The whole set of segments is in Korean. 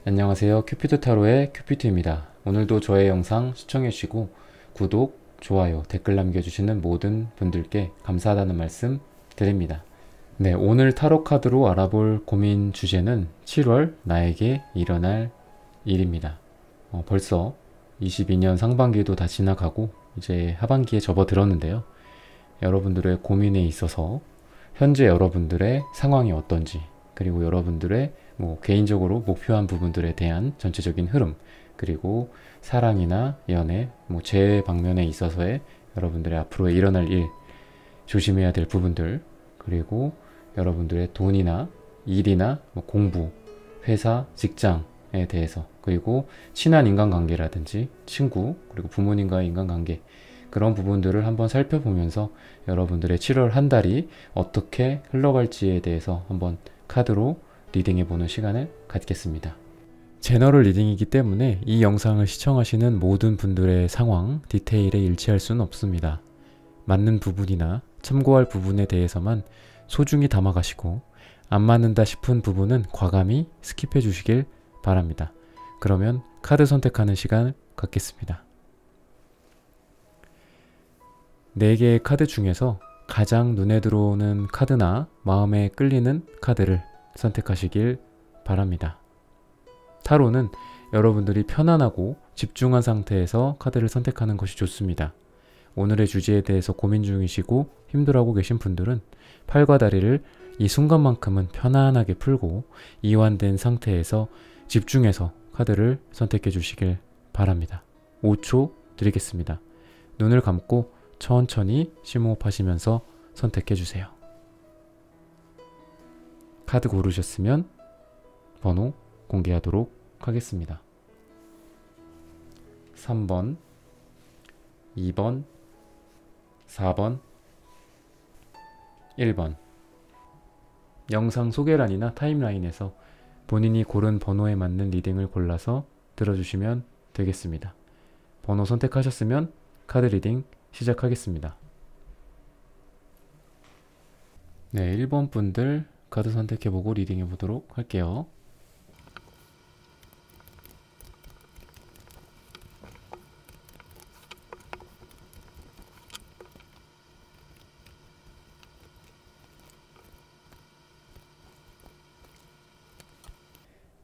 안녕하세요. 큐피드 타로의 큐피트입니다. 오늘도 저의 영상 시청해주시고 구독, 좋아요, 댓글 남겨주시는 모든 분들께 감사하다는 말씀 드립니다. 네, 오늘 타로 카드로 알아볼 고민 주제는 7월 나에게 일어날 일입니다. 벌써 22년 상반기도 다 지나가고 이제 하반기에 접어들었는데요. 여러분들의 고민에 있어서 현재 여러분들의 상황이 어떤지, 그리고 여러분들의 개인적으로 목표한 부분들에 대한 전체적인 흐름, 그리고 사랑이나 연애, 제 방면에 있어서의 여러분들의 앞으로 일어날 일, 조심해야 될 부분들, 그리고 여러분들의 돈이나 일이나 공부, 회사, 직장에 대해서, 그리고 친한 인간관계라든지 친구, 그리고 부모님과의 인간관계, 그런 부분들을 한번 살펴보면서 여러분들의 7월 한 달이 어떻게 흘러갈지에 대해서 한번 카드로 리딩해보는 시간을 갖겠습니다. 제너럴 리딩이기 때문에 이 영상을 시청하시는 모든 분들의 상황, 디테일에 일치할 수는 없습니다. 맞는 부분이나 참고할 부분에 대해서만 소중히 담아가시고, 안 맞는다 싶은 부분은 과감히 스킵해 주시길 바랍니다. 그러면 카드 선택하는 시간을 갖겠습니다. 4개의 카드 중에서 가장 눈에 들어오는 카드나 마음에 끌리는 카드를 선택하시길 바랍니다. 타로는 여러분들이 편안하고 집중한 상태에서 카드를 선택하는 것이 좋습니다. 오늘의 주제에 대해서 고민 중이시고 힘들어하고 계신 분들은 팔과 다리를 이 순간만큼은 편안하게 풀고 이완된 상태에서 집중해서 카드를 선택해 주시길 바랍니다. 5초 드리겠습니다. 눈을 감고 천천히 심호흡하시면서 선택해 주세요. 카드 고르셨으면 번호 공개하도록 하겠습니다. 3번, 2번, 4번, 1번. 영상 소개란이나 타임라인에서 본인이 고른 번호에 맞는 리딩을 골라서 들어주시면 되겠습니다. 번호 선택하셨으면 카드 리딩 시작하겠습니다. 네, 1번 분들 카드 선택해보고 리딩해보도록 할게요.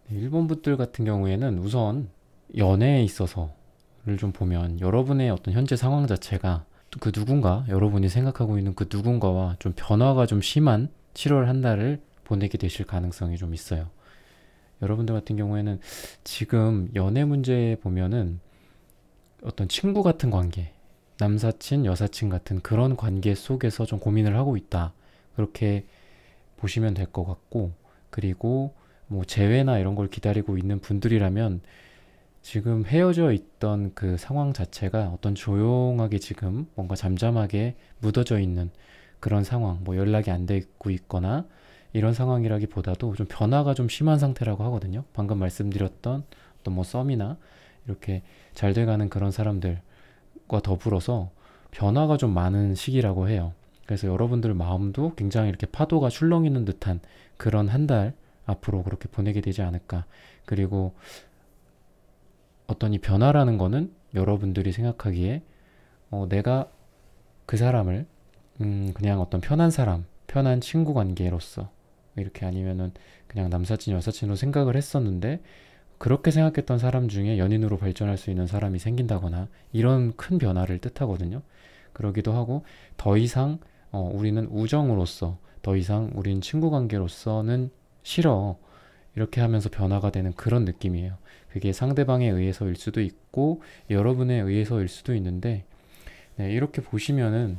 네, 1번 분들 같은 경우에는 우선 연애에 있어서를 좀 보면 여러분의 어떤 현재 상황 자체가 그 누군가, 여러분이 생각하고 있는 그 누군가와 좀 변화가 좀 심한 7월 한 달을 보내게 되실 가능성이 좀 있어요. 여러분들 같은 경우에는 지금 연애 문제에 보면은 어떤 친구 같은 관계, 남사친, 여사친 같은 그런 관계 속에서 좀 고민을 하고 있다, 그렇게 보시면 될 것 같고, 그리고 재회나 이런 걸 기다리고 있는 분들이라면 지금 헤어져 있던 그 상황 자체가 어떤 조용하게 지금 뭔가 잠잠하게 묻어져 있는 그런 상황, 연락이 안 되고 있거나 이런 상황이라기보다도 좀 변화가 좀 심한 상태라고 하거든요. 방금 말씀드렸던 어떤 썸이나 이렇게 잘 돼가는 그런 사람들과 더불어서 변화가 좀 많은 시기라고 해요. 그래서 여러분들 마음도 굉장히 이렇게 파도가 출렁이는 듯한 그런 한 달 앞으로 그렇게 보내게 되지 않을까. 그리고 어떤 이 변화라는 거는 여러분들이 생각하기에 내가 그 사람을 그냥 어떤 편한 사람, 편한 친구 관계로서 이렇게, 아니면은 그냥 남사친, 여사친으로 생각을 했었는데 그렇게 생각했던 사람 중에 연인으로 발전할 수 있는 사람이 생긴다거나 이런 큰 변화를 뜻하거든요. 그러기도 하고, 더 이상 우리는 우정으로서, 더 이상 우린 친구 관계로서는 싫어, 이렇게 하면서 변화가 되는 그런 느낌이에요. 그게 상대방에 의해서일 수도 있고 여러분에 의해서일 수도 있는데, 네, 이렇게 보시면은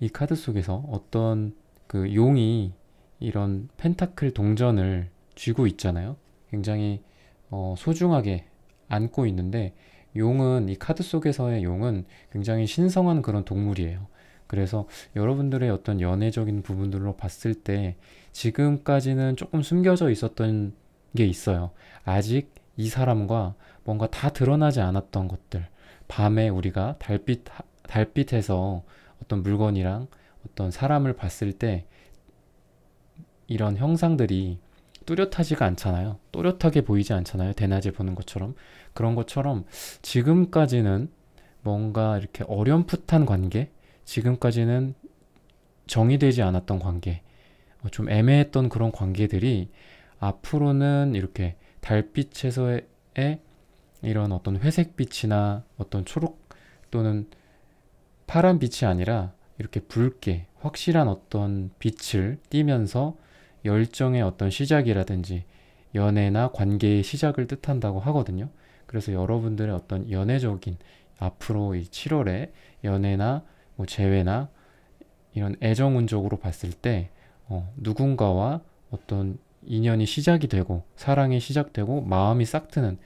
이 카드 속에서 어떤 그 용이 이런 펜타클 동전을 쥐고 있잖아요. 굉장히 소중하게 안고 있는데, 용은, 이 카드 속에서의 용은 굉장히 신성한 그런 동물이에요. 그래서 여러분들의 어떤 연애적인 부분들로 봤을 때 지금까지는 조금 숨겨져 있었던 게 있어요. 아직 이 사람과 뭔가 다 드러나지 않았던 것들, 밤에 우리가 달빛에서 어떤 물건이랑 어떤 사람을 봤을 때 이런 형상들이 뚜렷하지가 않잖아요. 또렷하게 보이지 않잖아요. 대낮에 보는 것처럼. 그런 것처럼 지금까지는 뭔가 이렇게 어렴풋한 관계, 지금까지는 정의되지 않았던 관계, 좀 애매했던 그런 관계들이 앞으로는 이렇게 달빛에서의 이런 어떤 회색빛이나 어떤 초록 또는 파란 빛이 아니라 이렇게 붉게 확실한 어떤 빛을 띠면서 열정의 어떤 시작이라든지 연애나 관계의 시작을 뜻한다고 하거든요. 그래서 여러분들의 어떤 연애적인 앞으로 이 7월에 연애나 뭐 재회나 이런 애정운적으로 봤을 때 누군가와 어떤 인연이 시작이 되고 사랑이 시작되고 마음이 싹 트는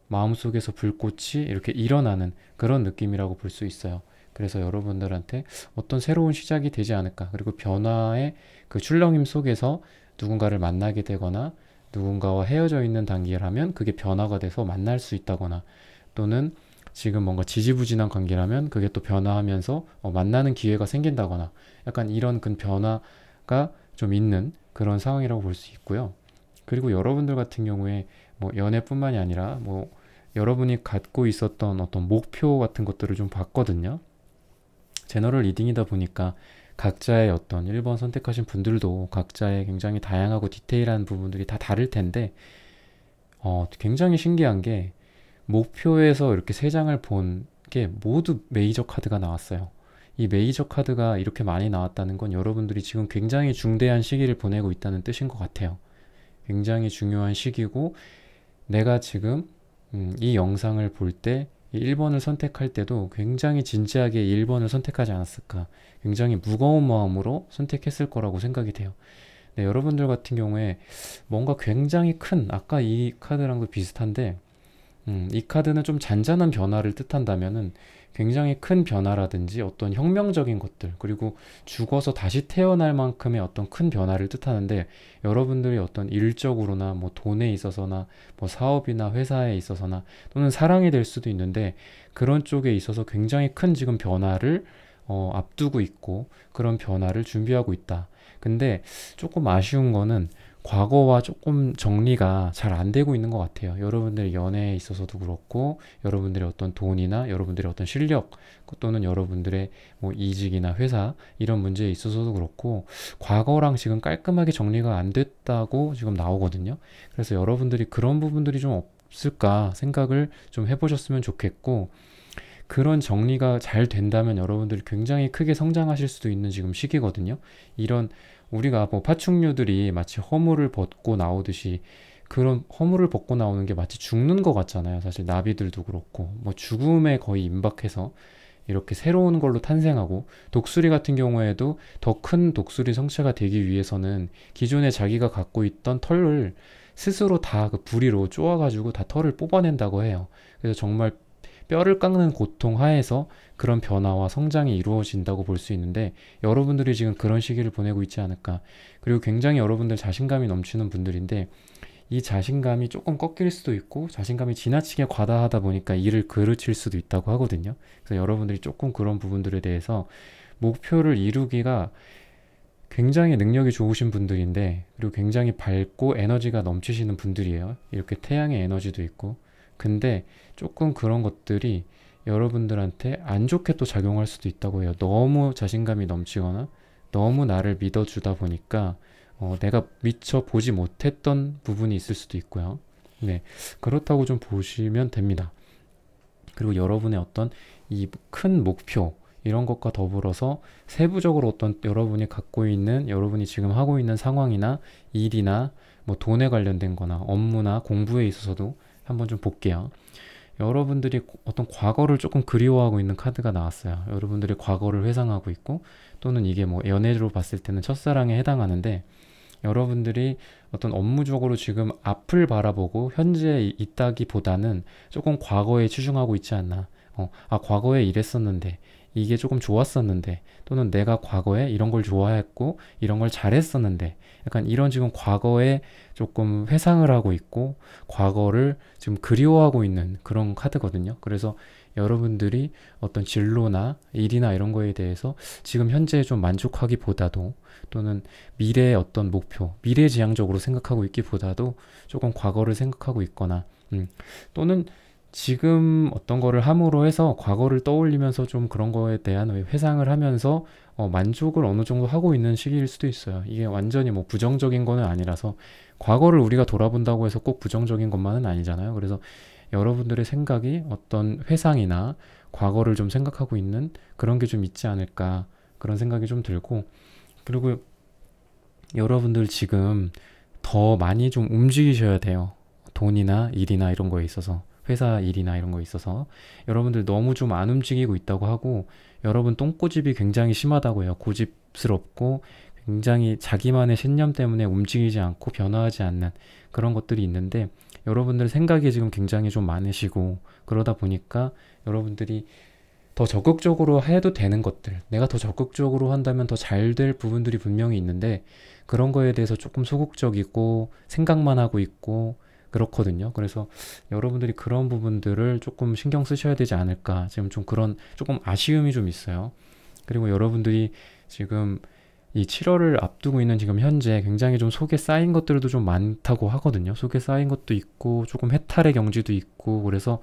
마음속에서 불꽃이 이렇게 일어나는 그런 느낌이라고 볼 수 있어요. 그래서 여러분들한테 어떤 새로운 시작이 되지 않을까. 그리고 변화의 그 출렁임 속에서 누군가를 만나게 되거나 누군가와 헤어져 있는 단계라면 그게 변화가 돼서 만날 수 있다거나 또는 지금 뭔가 지지부진한 관계라면 그게 또 변화하면서 만나는 기회가 생긴다거나 약간 이런 그 변화가 좀 있는 그런 상황이라고 볼 수 있고요. 그리고 여러분들 같은 경우에 뭐 연애뿐만이 아니라 뭐 여러분이 갖고 있었던 어떤 목표 같은 것들을 좀 봤거든요. 제너럴 리딩이다 보니까 각자의 어떤 1번 선택하신 분들도 각자의 굉장히 다양하고 디테일한 부분들이 다 다를 텐데 굉장히 신기한 게 목표에서 이렇게 세 장을 본 게 모두 메이저 카드가 나왔어요. 이 메이저 카드가 이렇게 많이 나왔다는 건 여러분들이 지금 굉장히 중대한 시기를 보내고 있다는 뜻인 것 같아요. 굉장히 중요한 시기고 내가 지금 이 영상을 볼 때 1번을 선택할 때도 굉장히 진지하게 1번을 선택하지 않았을까. 굉장히 무거운 마음으로 선택했을 거라고 생각이 돼요. 네, 여러분들 같은 경우에 뭔가 굉장히 큰, 아까 이 카드랑도 비슷한데 이 카드는 좀 잔잔한 변화를 뜻한다면은 굉장히 큰 변화라든지 어떤 혁명적인 것들 그리고 죽어서 다시 태어날 만큼의 어떤 큰 변화를 뜻하는데 여러분들이 어떤 일적으로나 뭐 돈에 있어서나 뭐 사업이나 회사에 있어서나 또는 사랑이 될 수도 있는데 그런 쪽에 있어서 굉장히 큰 지금 변화를 앞두고 있고 그런 변화를 준비하고 있다. 근데 조금 아쉬운 거는 과거와 조금 정리가 잘 안 되고 있는 것 같아요. 여러분들의 연애에 있어서도 그렇고 여러분들의 어떤 돈이나 여러분들의 어떤 실력 또는 여러분들의 뭐 이직이나 회사 이런 문제에 있어서도 그렇고 과거랑 지금 깔끔하게 정리가 안 됐다고 지금 나오거든요. 그래서 여러분들이 그런 부분들이 좀 없을까 생각을 좀 해보셨으면 좋겠고 그런 정리가 잘 된다면 여러분들이 굉장히 크게 성장하실 수도 있는 지금 시기거든요. 이런 우리가 뭐 파충류들이 마치 허물을 벗고 나오듯이 그런 허물을 벗고 나오는 게 마치 죽는 것 같잖아요. 사실 나비들도 그렇고 뭐 죽음에 거의 임박해서 이렇게 새로운 걸로 탄생하고 독수리 같은 경우에도 더 큰 독수리 성체가 되기 위해서는 기존에 자기가 갖고 있던 털을 스스로 다 그 부리로 쪼아가지고 다 털을 뽑아낸다고 해요. 그래서 정말 뼈를 깎는 고통 하에서 그런 변화와 성장이 이루어진다고 볼 수 있는데 여러분들이 지금 그런 시기를 보내고 있지 않을까. 그리고 굉장히 여러분들 자신감이 넘치는 분들인데 이 자신감이 조금 꺾일 수도 있고 자신감이 지나치게 과다하다 보니까 이를 그르칠 수도 있다고 하거든요. 그래서 여러분들이 조금 그런 부분들에 대해서 목표를 이루기가 굉장히 능력이 좋으신 분들인데 그리고 굉장히 밝고 에너지가 넘치시는 분들이에요. 이렇게 태양의 에너지도 있고 근데 조금 그런 것들이 여러분들한테 안 좋게 또 작용할 수도 있다고 해요. 너무 자신감이 넘치거나 너무 나를 믿어주다 보니까 내가 미처 보지 못했던 부분이 있을 수도 있고요. 네, 그렇다고 좀 보시면 됩니다. 그리고 여러분의 어떤 이 큰 목표 이런 것과 더불어서 세부적으로 어떤 여러분이 갖고 있는 여러분이 지금 하고 있는 상황이나 일이나 뭐 돈에 관련된 거나 업무나 공부에 있어서도 한번 좀 볼게요. 여러분들이 어떤 과거를 조금 그리워하고 있는 카드가 나왔어요. 여러분들이 과거를 회상하고 있고 또는 이게 뭐 연애로 봤을 때는 첫사랑에 해당하는데 여러분들이 어떤 업무적으로 지금 앞을 바라보고 현재에 있다기보다는 조금 과거에 치중하고 있지 않나. 과거에 이랬었는데 이게 조금 좋았었는데, 또는 내가 과거에 이런 걸 좋아했고 이런 걸 잘했었는데, 약간 이런 지금 과거에 조금 회상을 하고 있고 과거를 지금 그리워하고 있는 그런 카드거든요. 그래서 여러분들이 어떤 진로나 일이나 이런 거에 대해서 지금 현재 좀 만족하기보다도, 또는 미래의 어떤 목표, 미래지향적으로 생각하고 있기보다도 조금 과거를 생각하고 있거나, 또는 지금 어떤 거를 함으로 해서 과거를 떠올리면서 좀 그런 거에 대한 회상을 하면서 만족을 어느 정도 하고 있는 시기일 수도 있어요. 이게 완전히 뭐 부정적인 거는 아니라서, 과거를 우리가 돌아본다고 해서 꼭 부정적인 것만은 아니잖아요. 그래서 여러분들의 생각이 어떤 회상이나 과거를 좀 생각하고 있는 그런 게 좀 있지 않을까, 그런 생각이 좀 들고, 그리고 여러분들 지금 더 많이 좀 움직이셔야 돼요. 돈이나 일이나 이런 거에 있어서, 회사 일이나 이런 거에 있어서 여러분들 너무 좀 안 움직이고 있다고 하고, 여러분 똥꼬집이 굉장히 심하다고 해요. 고집스럽고 굉장히 자기만의 신념 때문에 움직이지 않고 변화하지 않는 그런 것들이 있는데, 여러분들 생각이 지금 굉장히 좀 많으시고, 그러다 보니까 여러분들이 더 적극적으로 해도 되는 것들, 내가 더 적극적으로 한다면 더 잘 될 부분들이 분명히 있는데, 그런 거에 대해서 조금 소극적이고 생각만 하고 있고 그렇거든요. 그래서 여러분들이 그런 부분들을 조금 신경 쓰셔야 되지 않을까, 지금 좀 그런 조금 아쉬움이 좀 있어요. 그리고 여러분들이 지금 이 7월을 앞두고 있는 지금 현재 굉장히 좀 속에 쌓인 것들도 좀 많다고 하거든요. 속에 쌓인 것도 있고 조금 해탈의 경지도 있고, 그래서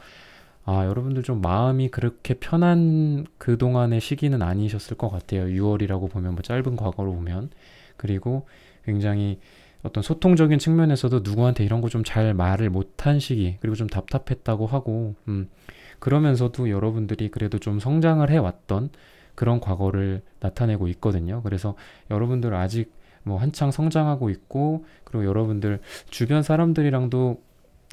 여러분들 좀 마음이 그렇게 편한 그동안의 시기는 아니셨을 것 같아요. 6월이라고 보면, 뭐 짧은 과거로 보면. 그리고 굉장히 어떤 소통적인 측면에서도 누구한테 이런 거 좀 잘 말을 못한 시기, 그리고 좀 답답했다고 하고, 그러면서도 여러분들이 그래도 좀 성장을 해왔던 그런 과거를 나타내고 있거든요. 그래서 여러분들 아직 뭐 한창 성장하고 있고, 그리고 여러분들 주변 사람들이랑도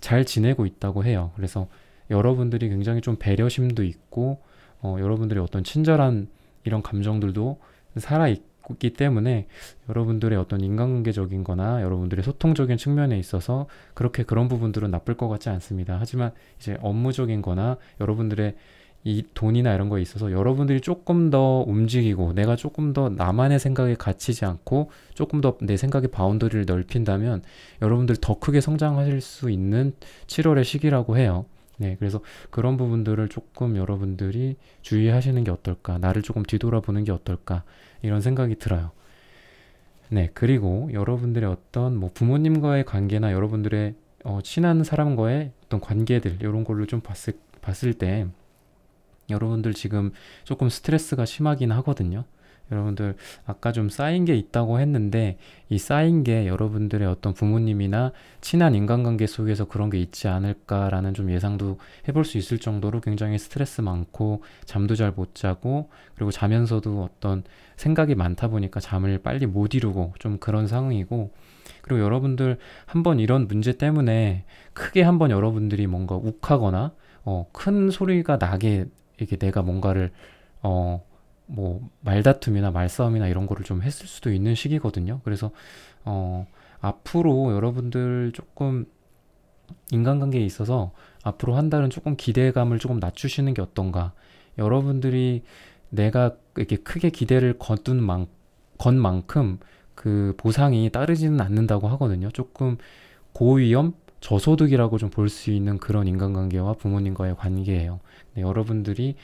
잘 지내고 있다고 해요. 그래서 여러분들이 굉장히 좀 배려심도 있고, 여러분들의 어떤 친절한 이런 감정들도 살아있기 때문에, 여러분들의 어떤 인간관계적인 거나 여러분들의 소통적인 측면에 있어서 그렇게 그런 부분들은 나쁠 것 같지 않습니다. 하지만 이제 업무적인 거나 여러분들의 이 돈이나 이런 거에 있어서 여러분들이 조금 더 움직이고, 내가 조금 더 나만의 생각에 갇히지 않고 조금 더 내 생각의 바운더리를 넓힌다면 여러분들 더 크게 성장하실 수 있는 7월의 시기라고 해요. 네, 그래서 그런 부분들을 조금 여러분들이 주의하시는 게 어떨까, 나를 조금 뒤돌아보는 게 어떨까, 이런 생각이 들어요. 네, 그리고 여러분들의 어떤 뭐 부모님과의 관계나 여러분들의 친한 사람과의 어떤 관계들, 이런 걸로 좀 봤을 때 여러분들 지금 조금 스트레스가 심하긴 하거든요. 여러분들 아까 좀 쌓인 게 있다고 했는데, 이 쌓인 게 여러분들의 어떤 부모님이나 친한 인간관계 속에서 그런 게 있지 않을까라는 좀 예상도 해볼 수 있을 정도로 굉장히 스트레스 많고 잠도 잘 못 자고, 그리고 자면서도 어떤 생각이 많다 보니까 잠을 빨리 못 이루고 좀 그런 상황이고, 그리고 여러분들 한번 이런 문제 때문에 크게 한번 여러분들이 뭔가 욱하거나 큰 소리가 나게, 이게 내가 뭔가를 뭐 말다툼이나 말싸움이나 이런 거를 좀 했을 수도 있는 시기거든요. 그래서 앞으로 여러분들 조금 인간관계에 있어서 앞으로 한 달은 조금 기대감을 조금 낮추시는 게 어떤가. 여러분들이 내가 이렇게 크게 기대를 건 만큼 그 보상이 따르지는 않는다고 하거든요. 조금 고위험, 저소득이라고 좀 볼 수 있는 그런 인간관계와 부모님과의 관계예요. 네, 여러분들이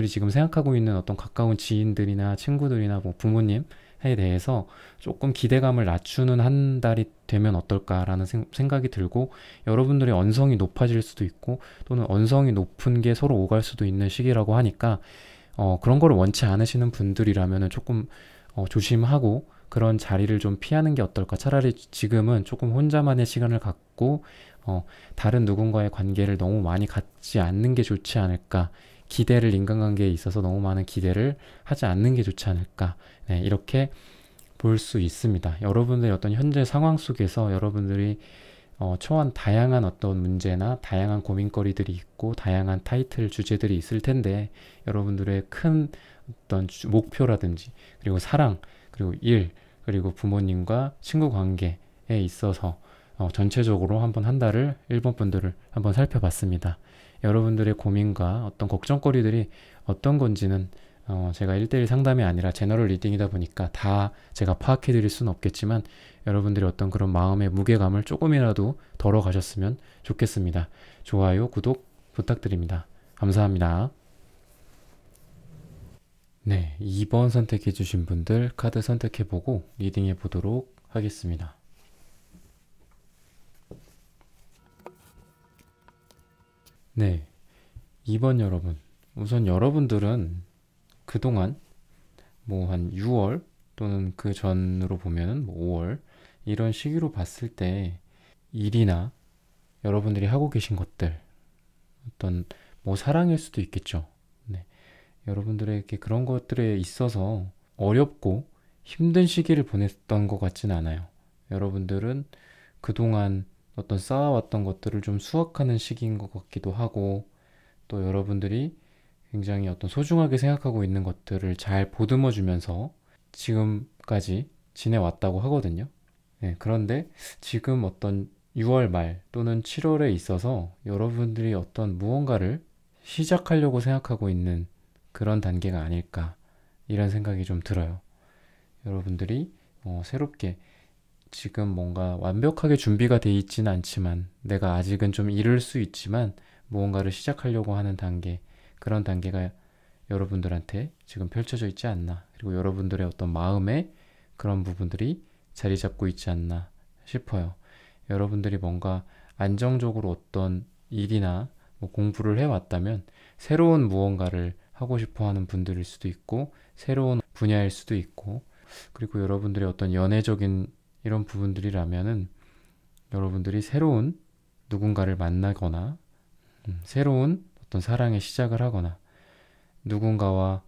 지금 생각하고 있는 어떤 가까운 지인들이나 친구들이나 뭐 부모님에 대해서 조금 기대감을 낮추는 한 달이 되면 어떨까라는 생각이 들고, 여러분들의 언성이 높아질 수도 있고, 또는 언성이 높은 게 서로 오갈 수도 있는 시기라고 하니까, 그런 거를 원치 않으시는 분들이라면 조금 조심하고 그런 자리를 좀 피하는 게 어떨까. 차라리 지금은 조금 혼자만의 시간을 갖고 다른 누군가의 관계를 너무 많이 갖지 않는 게 좋지 않을까. 인간관계에 있어서 너무 많은 기대를 하지 않는 게 좋지 않을까. 네, 이렇게 볼 수 있습니다. 여러분들의 어떤 현재 상황 속에서 여러분들이 처한 다양한 어떤 문제나 다양한 고민거리들이 있고, 다양한 타이틀 주제들이 있을 텐데, 여러분들의 큰 어떤 목표라든지, 그리고 사랑, 그리고 일, 그리고 부모님과 친구 관계에 있어서 전체적으로 한번 한 달을, 일본 분들을 한번 살펴봤습니다. 여러분들의 고민과 어떤 걱정거리들이 어떤 건지는 제가 1대1 상담이 아니라 제너럴 리딩이다 보니까 다 제가 파악해 드릴 수는 없겠지만 여러분들이 어떤 그런 마음의 무게감을 조금이라도 덜어 가셨으면 좋겠습니다. 좋아요, 구독 부탁드립니다. 감사합니다. 네, 2번 선택해 주신 분들 카드 선택해 보고 리딩해 보도록 하겠습니다. 네, 2번 여러분. 우선 여러분들은 그동안 뭐 한 6월 또는 그 전으로 보면은 뭐 5월 이런 시기로 봤을 때 일이나 여러분들이 하고 계신 것들 어떤 뭐 사랑일 수도 있겠죠. 네. 여러분들에게 그런 것들에 있어서 어렵고 힘든 시기를 보냈던 것 같지는 않아요. 여러분들은 그동안 어떤 쌓아왔던 것들을 좀 수확하는 시기인 것 같기도 하고 또 여러분들이 굉장히 어떤 소중하게 생각하고 있는 것들을 잘 보듬어 주면서 지금까지 지내왔다고 하거든요. 네, 그런데 지금 어떤 6월 말 또는 7월에 있어서 여러분들이 어떤 무언가를 시작하려고 생각하고 있는 그런 단계가 아닐까 이런 생각이 좀 들어요. 여러분들이 새롭게 지금 뭔가 완벽하게 준비가 돼 있지는 않지만 내가 아직은 좀 이를 수 있지만 무언가를 시작하려고 하는 단계 그런 단계가 여러분들한테 지금 펼쳐져 있지 않나 그리고 여러분들의 어떤 마음에 그런 부분들이 자리 잡고 있지 않나 싶어요. 여러분들이 뭔가 안정적으로 어떤 일이나 뭐 공부를 해왔다면 새로운 무언가를 하고 싶어 하는 분들일 수도 있고 새로운 분야일 수도 있고 그리고 여러분들의 어떤 연애적인 이런 부분들이라면은 여러분들이 새로운 누군가를 만나거나 새로운 어떤 사랑의 시작을 하거나 누군가와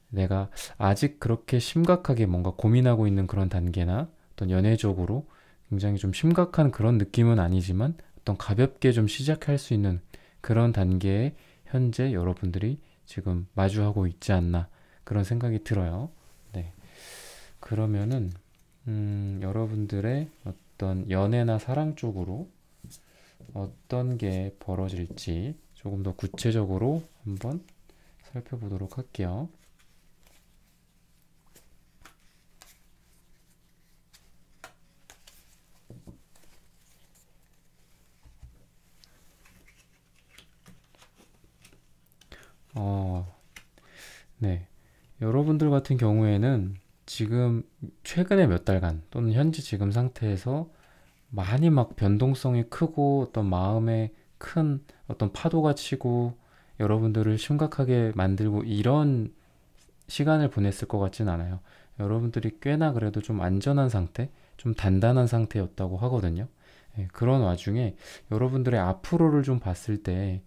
내가 아직 그렇게 심각하게 뭔가 고민하고 있는 그런 단계나 어떤 연애적으로 굉장히 좀 심각한 그런 느낌은 아니지만 어떤 가볍게 좀 시작할 수 있는 그런 단계에 현재 여러분들이 지금 마주하고 있지 않나 그런 생각이 들어요. 네. 그러면은 여러분들의 어떤 연애나 사랑 쪽으로 어떤 게 벌어질지 조금 더 구체적으로 한번 살펴보도록 할게요. 어, 네. 여러분들 같은 경우에는 지금 최근에 몇 달간 또는 현재 지금 상태에서 많이 막 변동성이 크고 어떤 마음에 큰 어떤 파도가 치고 여러분들을 심각하게 만들고 이런 시간을 보냈을 것 같진 않아요. 여러분들이 꽤나 그래도 좀 안전한 상태, 좀 단단한 상태였다고 하거든요. 예, 그런 와중에 여러분들의 앞으로를 좀 봤을 때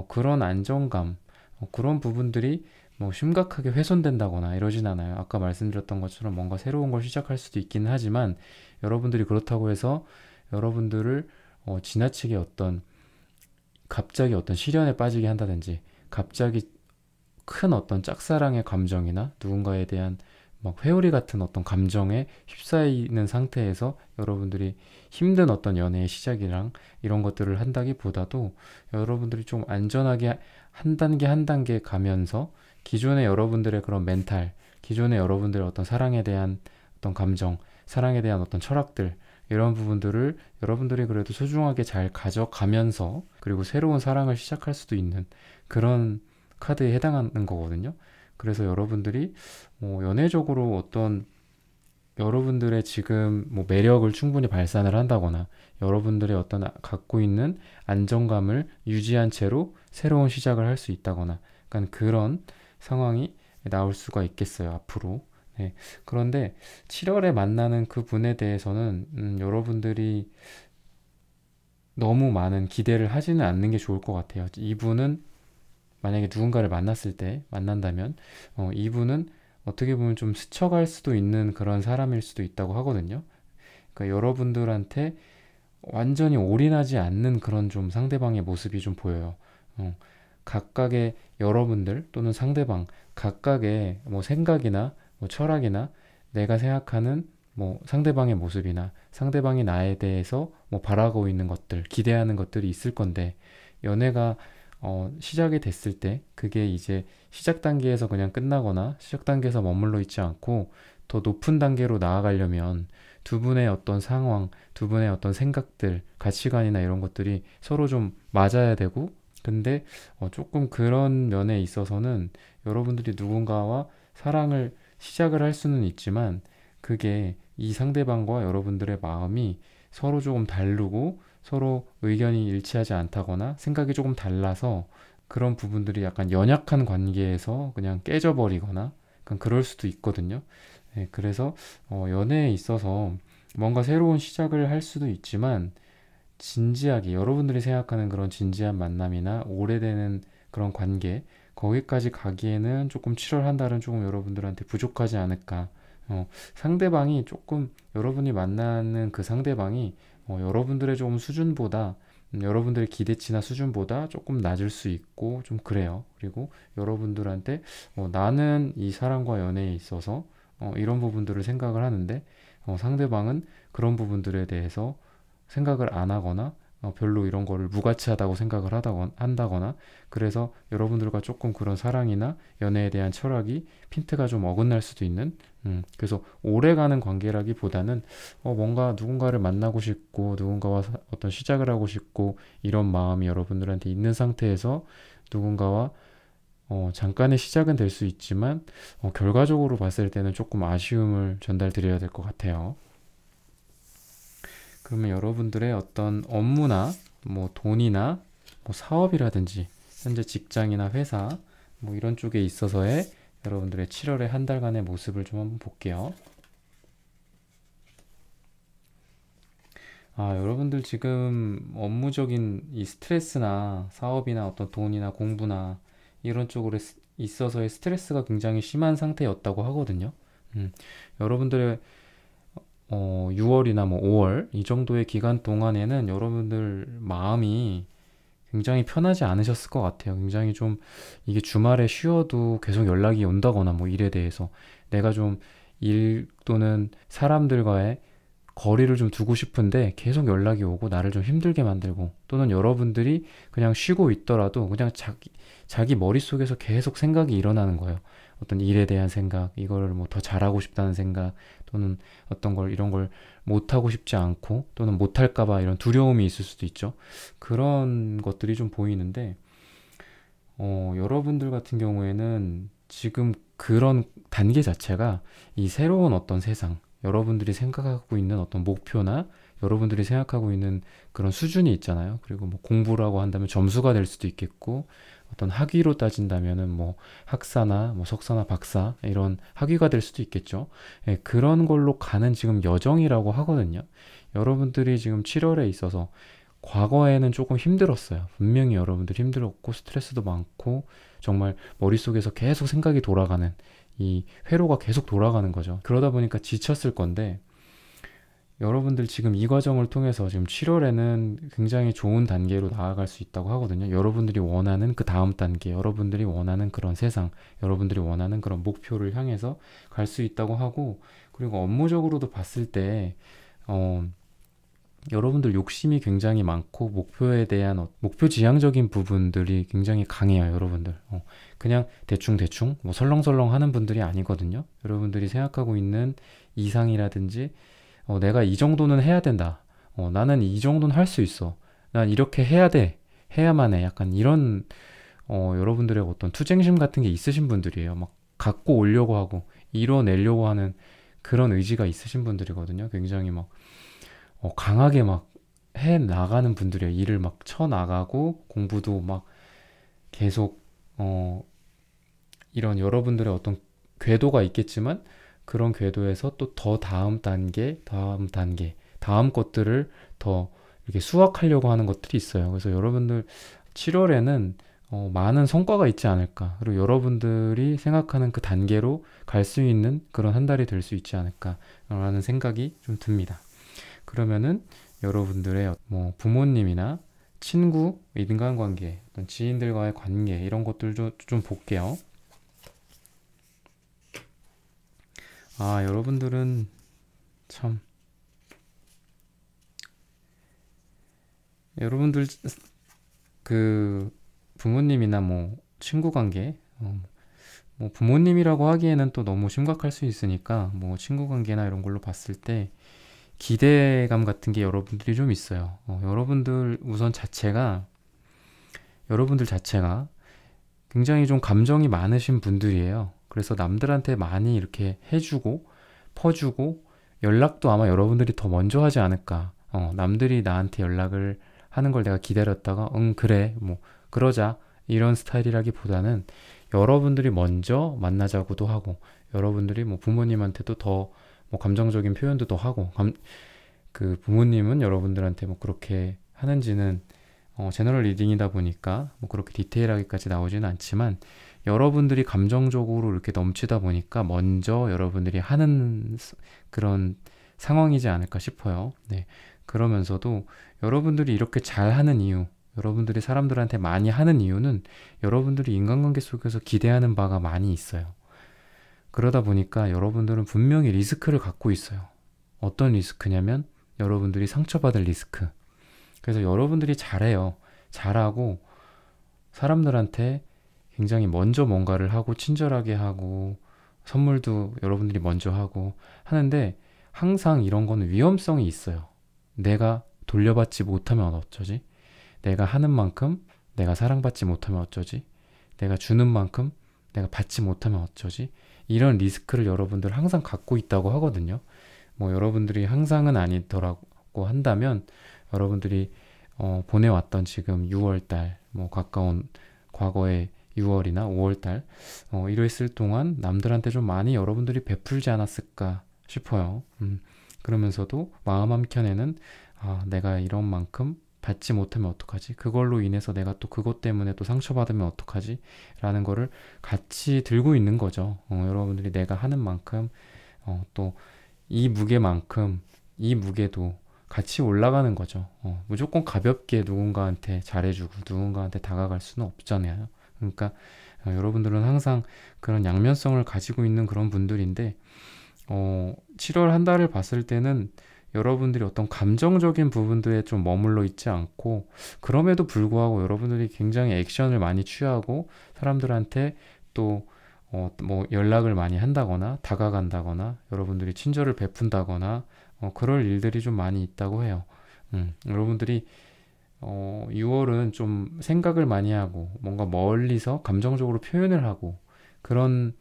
그런 안정감, 그런 부분들이 뭐 심각하게 훼손된다거나 이러진 않아요. 아까 말씀드렸던 것처럼 뭔가 새로운 걸 시작할 수도 있기는 하지만 여러분들이 그렇다고 해서 여러분들을 지나치게 어떤 갑자기 어떤 시련에 빠지게 한다든지 갑자기 큰 어떤 짝사랑의 감정이나 누군가에 대한 막 회오리 같은 어떤 감정에 휩싸이는 상태에서 여러분들이 힘든 어떤 연애의 시작이랑 이런 것들을 한다기보다도 여러분들이 좀 안전하게 한 단계 한 단계 가면서 기존의 여러분들의 그런 멘탈, 기존의 여러분들의 어떤 사랑에 대한 어떤 감정, 사랑에 대한 어떤 철학들 이런 부분들을 여러분들이 그래도 소중하게 잘 가져가면서 그리고 새로운 사랑을 시작할 수도 있는 그런 카드에 해당하는 거거든요. 그래서 여러분들이 연애적으로 어떤 여러분들의 지금 뭐 매력을 충분히 발산을 한다거나 여러분들의 어떤 갖고 있는 안정감을 유지한 채로 새로운 시작을 할 수 있다거나 약간 그런 상황이 나올 수가 있겠어요, 앞으로. 네. 그런데 7월에 만나는 그 분에 대해서는 여러분들이 너무 많은 기대를 하지는 않는 게 좋을 것 같아요. 이분은 만약에 누군가를 만났을 때 만난다면 이분은 어떻게 보면 좀 스쳐갈 수도 있는 그런 사람일 수도 있다고 하거든요. 그러니까 여러분들한테 완전히 올인하지 않는 그런 좀 상대방의 모습이 좀 보여요. 각각의 여러분들 또는 상대방 각각의 뭐 생각이나 뭐 철학이나 내가 생각하는 뭐 상대방의 모습이나 상대방이 나에 대해서 뭐 바라고 있는 것들, 기대하는 것들이 있을 건데 연애가 시작이 됐을 때 그게 이제 시작 단계에서 그냥 끝나거나 시작 단계에서 머물러 있지 않고 더 높은 단계로 나아가려면 두 분의 어떤 상황, 두 분의 어떤 생각들, 가치관이나 이런 것들이 서로 좀 맞아야 되고, 근데 조금 그런 면에 있어서는 여러분들이 누군가와 사랑을 시작을 할 수는 있지만 그게 이 상대방과 여러분들의 마음이 서로 조금 다르고 서로 의견이 일치하지 않다거나 생각이 조금 달라서 그런 부분들이 약간 연약한 관계에서 그냥 깨져버리거나 약간 그럴 수도 있거든요. 네, 그래서 연애에 있어서 뭔가 새로운 시작을 할 수도 있지만 진지하게 여러분들이 생각하는 그런 진지한 만남이나 오래되는 그런 관계 거기까지 가기에는 조금 7월 한 달은 조금 여러분들한테 부족하지 않을까. 상대방이 조금 여러분이 만나는 그 상대방이 여러분들의 조금 수준보다 여러분들의 기대치나 수준보다 조금 낮을 수 있고 좀 그래요. 그리고 여러분들한테 나는 이 사람과 연애에 있어서 이런 부분들을 생각을 하는데 상대방은 그런 부분들에 대해서 생각을 안 하거나 별로 이런 거를 무가치하다고 생각을 한다거나 그래서 여러분들과 조금 그런 사랑이나 연애에 대한 철학이 핀트가 좀 어긋날 수도 있는 그래서 오래가는 관계라기보다는 뭔가 누군가를 만나고 싶고 누군가와 어떤 시작을 하고 싶고 이런 마음이 여러분들한테 있는 상태에서 누군가와 잠깐의 시작은 될 수 있지만 결과적으로 봤을 때는 조금 아쉬움을 전달 드려야 될 것 같아요. 그러면 여러분들의 어떤 업무나 뭐 돈이나 뭐 사업이라든지 현재 직장이나 회사 뭐 이런 쪽에 있어서의 여러분들의 7월의 한 달간의 모습을 좀 한번 볼게요. 여러분들 지금 업무적인 이 스트레스나 사업이나 어떤 돈이나 공부나 이런 쪽으로 있어서의 스트레스가 굉장히 심한 상태였다고 하거든요. 음, 여러분들의 6월이나 뭐 5월 이 정도의 기간 동안에는 여러분들 마음이 굉장히 편하지 않으셨을 것 같아요. 굉장히 좀 이게 주말에 쉬어도 계속 연락이 온다거나 뭐 일에 대해서 내가 좀 일 또는 사람들과의 거리를 좀 두고 싶은데 계속 연락이 오고 나를 좀 힘들게 만들고 또는 여러분들이 그냥 쉬고 있더라도 그냥 자기 머릿속에서 계속 생각이 일어나는 거예요. 어떤 일에 대한 생각, 이거를 뭐 더 잘하고 싶다는 생각 또는 어떤 걸 이런 걸 못하고 싶지 않고 또는 못할까 봐 이런 두려움이 있을 수도 있죠. 그런 것들이 좀 보이는데 여러분들 같은 경우에는 지금 그런 단계 자체가 이 새로운 어떤 세상, 여러분들이 생각하고 있는 어떤 목표나 여러분들이 생각하고 있는 그런 수준이 있잖아요. 그리고 뭐 공부라고 한다면 점수가 될 수도 있겠고, 어떤 학위로 따진다면은 뭐 학사나 뭐 석사나 박사 이런 학위가 될 수도 있겠죠. 예, 그런 걸로 가는 지금 여정이라고 하거든요. 여러분들이 지금 7월에 있어서 과거에는 조금 힘들었어요. 분명히 여러분들 힘들었고 스트레스도 많고 정말 머릿속에서 계속 생각이 돌아가는 이 회로가 계속 돌아가는 거죠. 그러다 보니까 지쳤을 건데 여러분들 지금 이 과정을 통해서 지금 7월에는 굉장히 좋은 단계로 나아갈 수 있다고 하거든요. 여러분들이 원하는 그 다음 단계, 여러분들이 원하는 그런 세상, 여러분들이 원하는 그런 목표를 향해서 갈 수 있다고 하고 그리고 업무적으로도 봤을 때 어, 여러분들 욕심이 굉장히 많고 목표에 대한 목표 지향적인 부분들이 굉장히 강해요, 여러분들. 그냥 대충대충 뭐 설렁설렁 하는 분들이 아니거든요. 여러분들이 생각하고 있는 이상이라든지 내가 이 정도는 해야 된다. 나는 이 정도는 할 수 있어. 난 이렇게 해야 돼. 해야만 해. 약간 이런 여러분들의 어떤 투쟁심 같은 게 있으신 분들이에요. 막 갖고 오려고 하고 이뤄내려고 하는 그런 의지가 있으신 분들이거든요. 굉장히 막 강하게 막 해 나가는 분들이에요. 일을 막 쳐 나가고 공부도 막 계속 이런 여러분들의 어떤 궤도가 있겠지만 그런 궤도에서 또 더 다음 단계, 다음 단계, 다음 것들을 더 이렇게 수확하려고 하는 것들이 있어요. 그래서 여러분들 7월에는 많은 성과가 있지 않을까. 그리고 여러분들이 생각하는 그 단계로 갈 수 있는 그런 한 달이 될 수 있지 않을까라는 생각이 좀 듭니다. 그러면은 여러분들의 뭐 부모님이나 친구, 인간관계, 어떤 지인들과의 관계 이런 것들 좀 볼게요. 여러분들은 참 여러분들 그 부모님이나 뭐 친구 관계, 뭐 부모님이라고 하기에는 또 너무 심각할 수 있으니까 뭐 친구 관계나 이런 걸로 봤을 때 기대감 같은 게 여러분들이 좀 있어요. 여러분들 우선 자체가 여러분들 자체가 굉장히 좀 감정이 많으신 분들이에요. 그래서 남들한테 많이 이렇게 해주고 퍼주고 연락도 아마 여러분들이 더 먼저 하지 않을까. 남들이 나한테 연락을 하는 걸 내가 기다렸다가 응 그래 뭐 그러자 이런 스타일이라기보다는 여러분들이 먼저 만나자고도 하고 여러분들이 뭐 부모님한테도 더 뭐 감정적인 표현도 더 하고 그 부모님은 여러분들한테 뭐 그렇게 하는지는 제너럴 리딩이다 보니까 뭐 그렇게 디테일하게까지 나오지는 않지만 여러분들이 감정적으로 이렇게 넘치다 보니까 먼저 여러분들이 하는 그런 상황이지 않을까 싶어요. 네. 그러면서도 여러분들이 이렇게 잘하는 이유, 여러분들이 사람들한테 많이 하는 이유는 여러분들이 인간관계 속에서 기대하는 바가 많이 있어요. 그러다 보니까 여러분들은 분명히 리스크를 갖고 있어요. 어떤 리스크냐면 여러분들이 상처받을 리스크. 그래서 여러분들이 잘해요. 잘하고 사람들한테 굉장히 먼저 뭔가를 하고 친절하게 하고 선물도 여러분들이 먼저 하고 하는데 항상 이런 거는 위험성이 있어요. 내가 돌려받지 못하면 어쩌지? 내가 하는 만큼 내가 사랑받지 못하면 어쩌지? 내가 주는 만큼 내가 받지 못하면 어쩌지? 이런 리스크를 여러분들 항상 갖고 있다고 하거든요. 뭐 여러분들이 항상은 아니더라고 한다면 여러분들이 보내왔던 지금 6월달 뭐 가까운 과거의 6월이나 5월달 이랬을 동안 남들한테 좀 많이 여러분들이 베풀지 않았을까 싶어요. 그러면서도 마음 한켠에는 내가 이런 만큼 받지 못하면 어떡하지? 그걸로 인해서 내가 또 그것 때문에 또 상처받으면 어떡하지? 라는 거를 같이 들고 있는 거죠. 여러분들이 내가 하는 만큼 또 이 무게만큼 이 무게도 같이 올라가는 거죠. 무조건 가볍게 누군가한테 잘해주고 누군가한테 다가갈 수는 없잖아요. 그러니까 여러분들은 항상 그런 양면성을 가지고 있는 그런 분들인데 7월 한 달을 봤을 때는 여러분들이 어떤 감정적인 부분들에 좀 머물러 있지 않고 그럼에도 불구하고 여러분들이 굉장히 액션을 많이 취하고 사람들한테 또 뭐 연락을 많이 한다거나 다가간다거나 여러분들이 친절을 베푼다거나 그럴 일들이 좀 많이 있다고 해요. 여러분들이 6월은 좀 생각을 많이 하고 뭔가 멀리서 감정적으로 표현을 하고 그런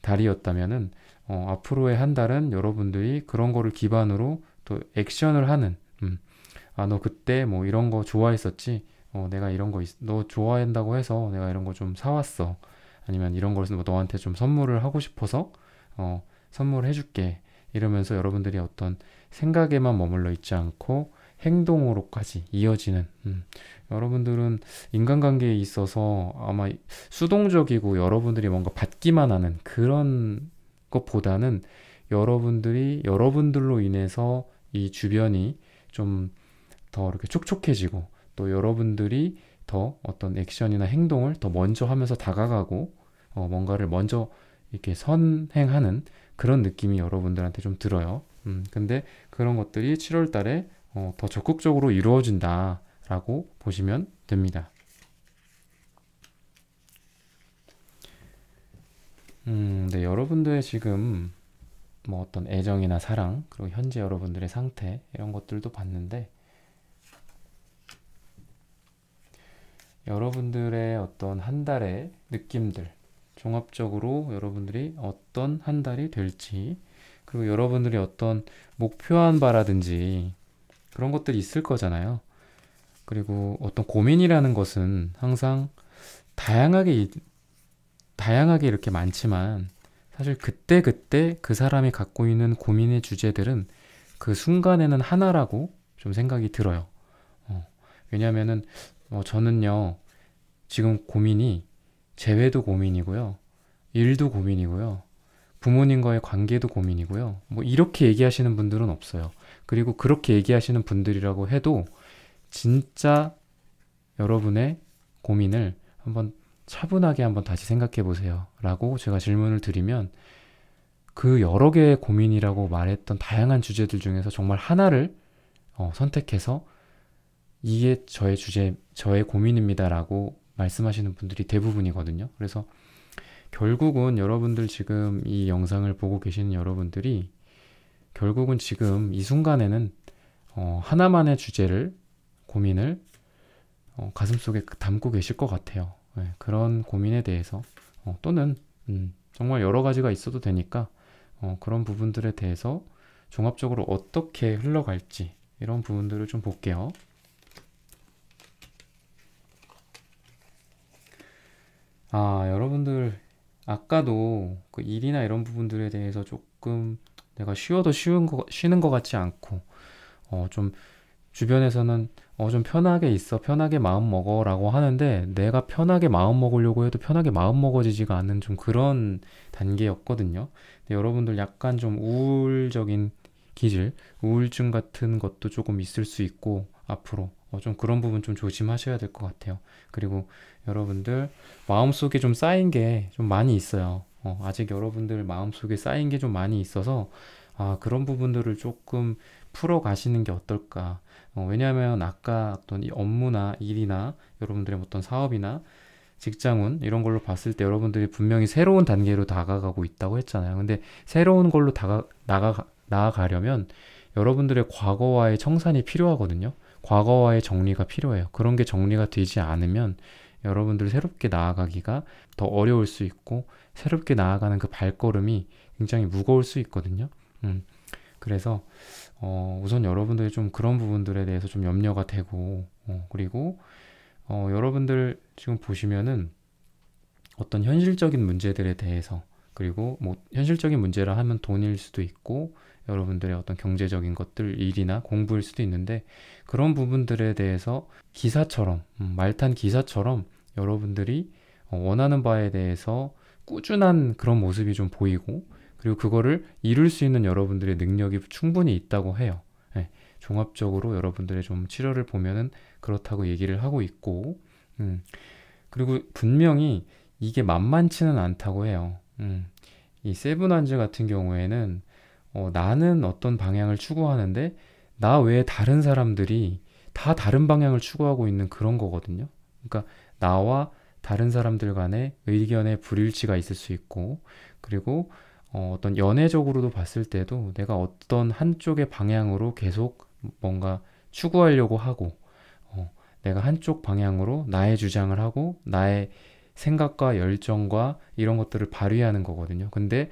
달이었다면은 앞으로의 한 달은 여러분들이 그런 거를 기반으로 또 액션을 하는 너 그때 뭐 이런 거 좋아했었지? 내가 이런 거 너 좋아한다고 해서 내가 이런 거 좀 사왔어. 아니면 이런 걸 너한테 좀 선물을 하고 싶어서 선물을 해줄게. 이러면서 여러분들이 어떤 생각에만 머물러 있지 않고 행동으로까지 이어지는 여러분들은 인간관계에 있어서 아마 수동적이고 여러분들이 뭔가 받기만 하는 그런 것보다는 여러분들이 여러분들로 인해서 이 주변이 좀 더 이렇게 촉촉해지고 또 여러분들이 더 어떤 액션이나 행동을 더 먼저 하면서 다가가고 뭔가를 먼저 이렇게 선행하는 그런 느낌이 여러분들한테 좀 들어요. 근데 그런 것들이 7월 달에 더 적극적으로 이루어진다라고 보시면 됩니다. 네, 여러분들의 지금 뭐 어떤 애정이나 사랑 그리고 현재 여러분들의 상태 이런 것들도 봤는데 여러분들의 어떤 한 달의 느낌들 종합적으로 여러분들이 어떤 한 달이 될지 그리고 여러분들이 어떤 목표한 바라든지 그런 것들이 있을 거잖아요. 그리고 어떤 고민이라는 것은 항상 다양하게 이렇게 많지만 사실 그때그때 그 사람이 갖고 있는 고민의 주제들은 그 순간에는 하나라고 좀 생각이 들어요. 왜냐하면은 저는요 지금 고민이 재회도 고민이고요 일도 고민이고요 부모님과의 관계도 고민이고요 뭐 이렇게 얘기하시는 분들은 없어요. 그리고 그렇게 얘기하시는 분들이라고 해도 진짜 여러분의 고민을 한번 차분하게 한번 다시 생각해 보세요 라고 제가 질문을 드리면 그 여러 개의 고민이라고 말했던 다양한 주제들 중에서 정말 하나를 선택해서 이게 저의 고민입니다 라고 말씀하시는 분들이 대부분이거든요. 그래서 결국은 여러분들 지금 이 영상을 보고 계시는 여러분들이 결국은 지금 이 순간에는 하나만의 주제를 고민을 가슴속에 담고 계실 것 같아요. 네, 그런 고민에 대해서 또는 정말 여러 가지가 있어도 되니까 그런 부분들에 대해서 종합적으로 어떻게 흘러갈지 이런 부분들을 좀 볼게요. 여러분들 아까도 그 일이나 이런 부분들에 대해서 조금 내가 쉬어도 쉬는 것 같지 않고 좀 주변에서는 좀 편하게 있어, 편하게 마음 먹어 라고 하는데 내가 편하게 마음 먹으려고 해도 편하게 마음 먹어지지가 않는 좀 그런 단계였거든요. 근데 여러분들 약간 좀 우울적인 기질, 우울증 같은 것도 조금 있을 수 있고 앞으로 좀 그런 부분 좀 조심하셔야 될 것 같아요. 그리고 여러분들 마음속에 좀 쌓인 게 좀 많이 있어요. 아직 여러분들 마음속에 쌓인 게 좀 많이 있어서 그런 부분들을 조금 풀어 가시는 게 어떨까. 왜냐하면 아까 어떤 이 업무나 일이나 여러분들의 어떤 사업이나 직장운 이런 걸로 봤을 때 여러분들이 분명히 새로운 단계로 다가가고 있다고 했잖아요. 근데 새로운 걸로 나아가려면 여러분들의 과거와의 청산이 필요하거든요. 과거와의 정리가 필요해요. 그런 게 정리가 되지 않으면 여러분들 새롭게 나아가기가 더 어려울 수 있고 새롭게 나아가는 그 발걸음이 굉장히 무거울 수 있거든요. 그래서 우선 여러분들이 좀 그런 부분들에 대해서 좀 염려가 되고 그리고 여러분들 지금 보시면은 어떤 현실적인 문제들에 대해서 그리고 뭐 현실적인 문제라 하면 돈일 수도 있고 여러분들의 어떤 경제적인 것들, 일이나 공부일 수도 있는데 그런 부분들에 대해서 기사처럼 말탄 기사처럼 여러분들이 원하는 바에 대해서 꾸준한 그런 모습이 좀 보이고 그리고 그거를 이룰 수 있는 여러분들의 능력이 충분히 있다고 해요. 네, 종합적으로 여러분들의 좀 치료를 보면은 그렇다고 얘기를 하고 있고 그리고 분명히 이게 만만치는 않다고 해요. 이 세븐안즈 같은 경우에는 나는 어떤 방향을 추구하는데 나 외에 다른 사람들이 다 다른 방향을 추구하고 있는 그런 거거든요. 그러니까 나와 다른 사람들 간의 의견의 불일치가 있을 수 있고 그리고 어떤 연애적으로도 봤을 때도 내가 어떤 한쪽의 방향으로 계속 뭔가 추구하려고 하고 내가 한쪽 방향으로 나의 주장을 하고 나의 생각과 열정과 이런 것들을 발휘하는 거거든요. 근데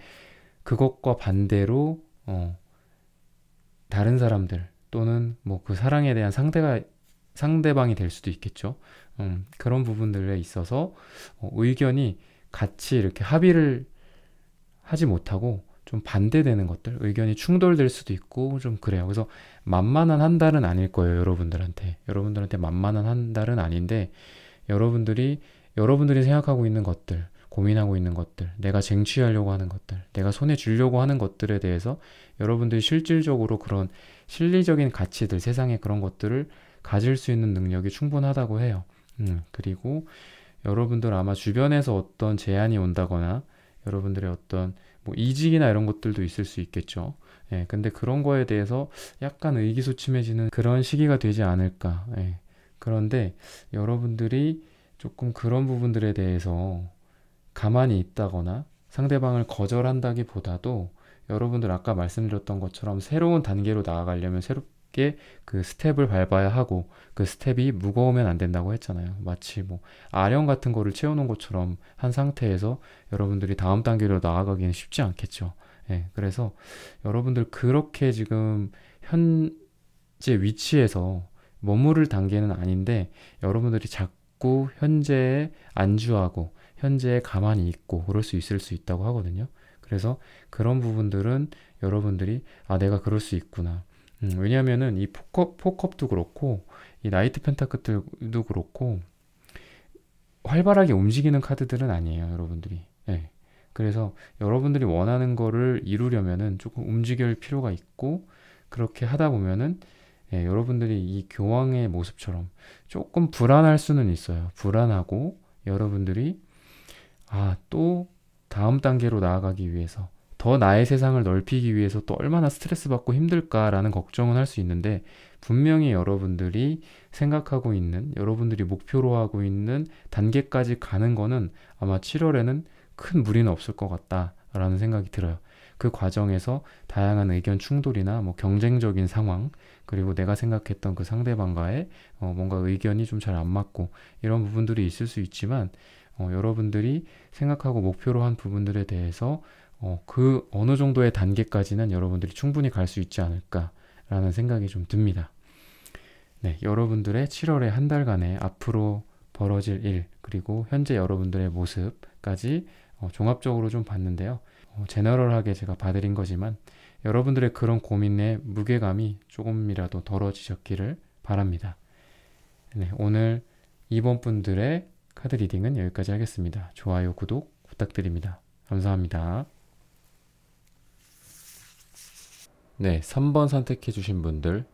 그것과 반대로 다른 사람들 또는 뭐 그 사랑에 대한 상대방이 될 수도 있겠죠. 그런 부분들에 있어서 의견이 같이 이렇게 합의를 하지 못하고 좀 반대되는 것들, 의견이 충돌될 수도 있고 좀 그래요. 그래서 만만한 한 달은 아닐 거예요, 여러분들한테. 여러분들한테 만만한 한 달은 아닌데 여러분들이 생각하고 있는 것들, 고민하고 있는 것들, 내가 쟁취하려고 하는 것들, 내가 손에 쥐려고 하는 것들에 대해서 여러분들이 실질적으로 그런 실리적인 가치들, 세상에 그런 것들을 가질 수 있는 능력이 충분하다고 해요. 그리고 여러분들 아마 주변에서 어떤 제안이 온다거나 여러분들의 어떤 뭐 이직이나 이런 것들도 있을 수 있겠죠. 예, 근데 그런 거에 대해서 약간 의기소침해지는 그런 시기가 되지 않을까. 예. 그런데 여러분들이 조금 그런 부분들에 대해서 가만히 있다거나 상대방을 거절한다기보다도 여러분들 아까 말씀드렸던 것처럼 새로운 단계로 나아가려면 새롭게 그 스텝을 밟아야 하고 그 스텝이 무거우면 안 된다고 했잖아요. 마치 뭐 아령 같은 거를 채워놓은 것처럼 한 상태에서 여러분들이 다음 단계로 나아가기는 쉽지 않겠죠. 예, 그래서 여러분들 그렇게 지금 현재 위치에서 머무를 단계는 아닌데 여러분들이 자꾸 현재에 안주하고 현재에 가만히 있고 그럴 수 있을 수 있다고 하거든요. 그래서 그런 부분들은 여러분들이 내가 그럴 수 있구나. 왜냐하면은 이 포컵도 그렇고 이 나이트 펜타클도 그렇고 활발하게 움직이는 카드들은 아니에요, 여러분들이. 예. 그래서 여러분들이 원하는 거를 이루려면은 조금 움직일 필요가 있고 그렇게 하다 보면은 여러분들이 이 교황의 모습처럼 조금 불안할 수는 있어요. 불안하고 여러분들이 또 다음 단계로 나아가기 위해서 더 나의 세상을 넓히기 위해서 또 얼마나 스트레스 받고 힘들까라는 걱정은 할 수 있는데, 분명히 여러분들이 생각하고 있는, 여러분들이 목표로 하고 있는 단계까지 가는 거는 아마 7월에는 큰 무리는 없을 것 같다라는 생각이 들어요. 그 과정에서 다양한 의견 충돌이나 뭐 경쟁적인 상황, 그리고 내가 생각했던 그 상대방과의 뭔가 의견이 좀 잘 안 맞고 이런 부분들이 있을 수 있지만, 여러분들이 생각하고 목표로 한 부분들에 대해서 그 어느 정도의 단계까지는 여러분들이 충분히 갈 수 있지 않을까라는 생각이 좀 듭니다. 네, 여러분들의 7월의 한 달간의 앞으로 벌어질 일, 그리고 현재 여러분들의 모습까지 종합적으로 좀 봤는데요. 제너럴하게 제가 봐드린 거지만 여러분들의 그런 고민의 무게감이 조금이라도 덜어지셨기를 바랍니다. 네, 오늘 2번 분들의 카드 리딩은 여기까지 하겠습니다. 좋아요, 구독 부탁드립니다. 감사합니다. 네, 3번 선택해 주신 분들,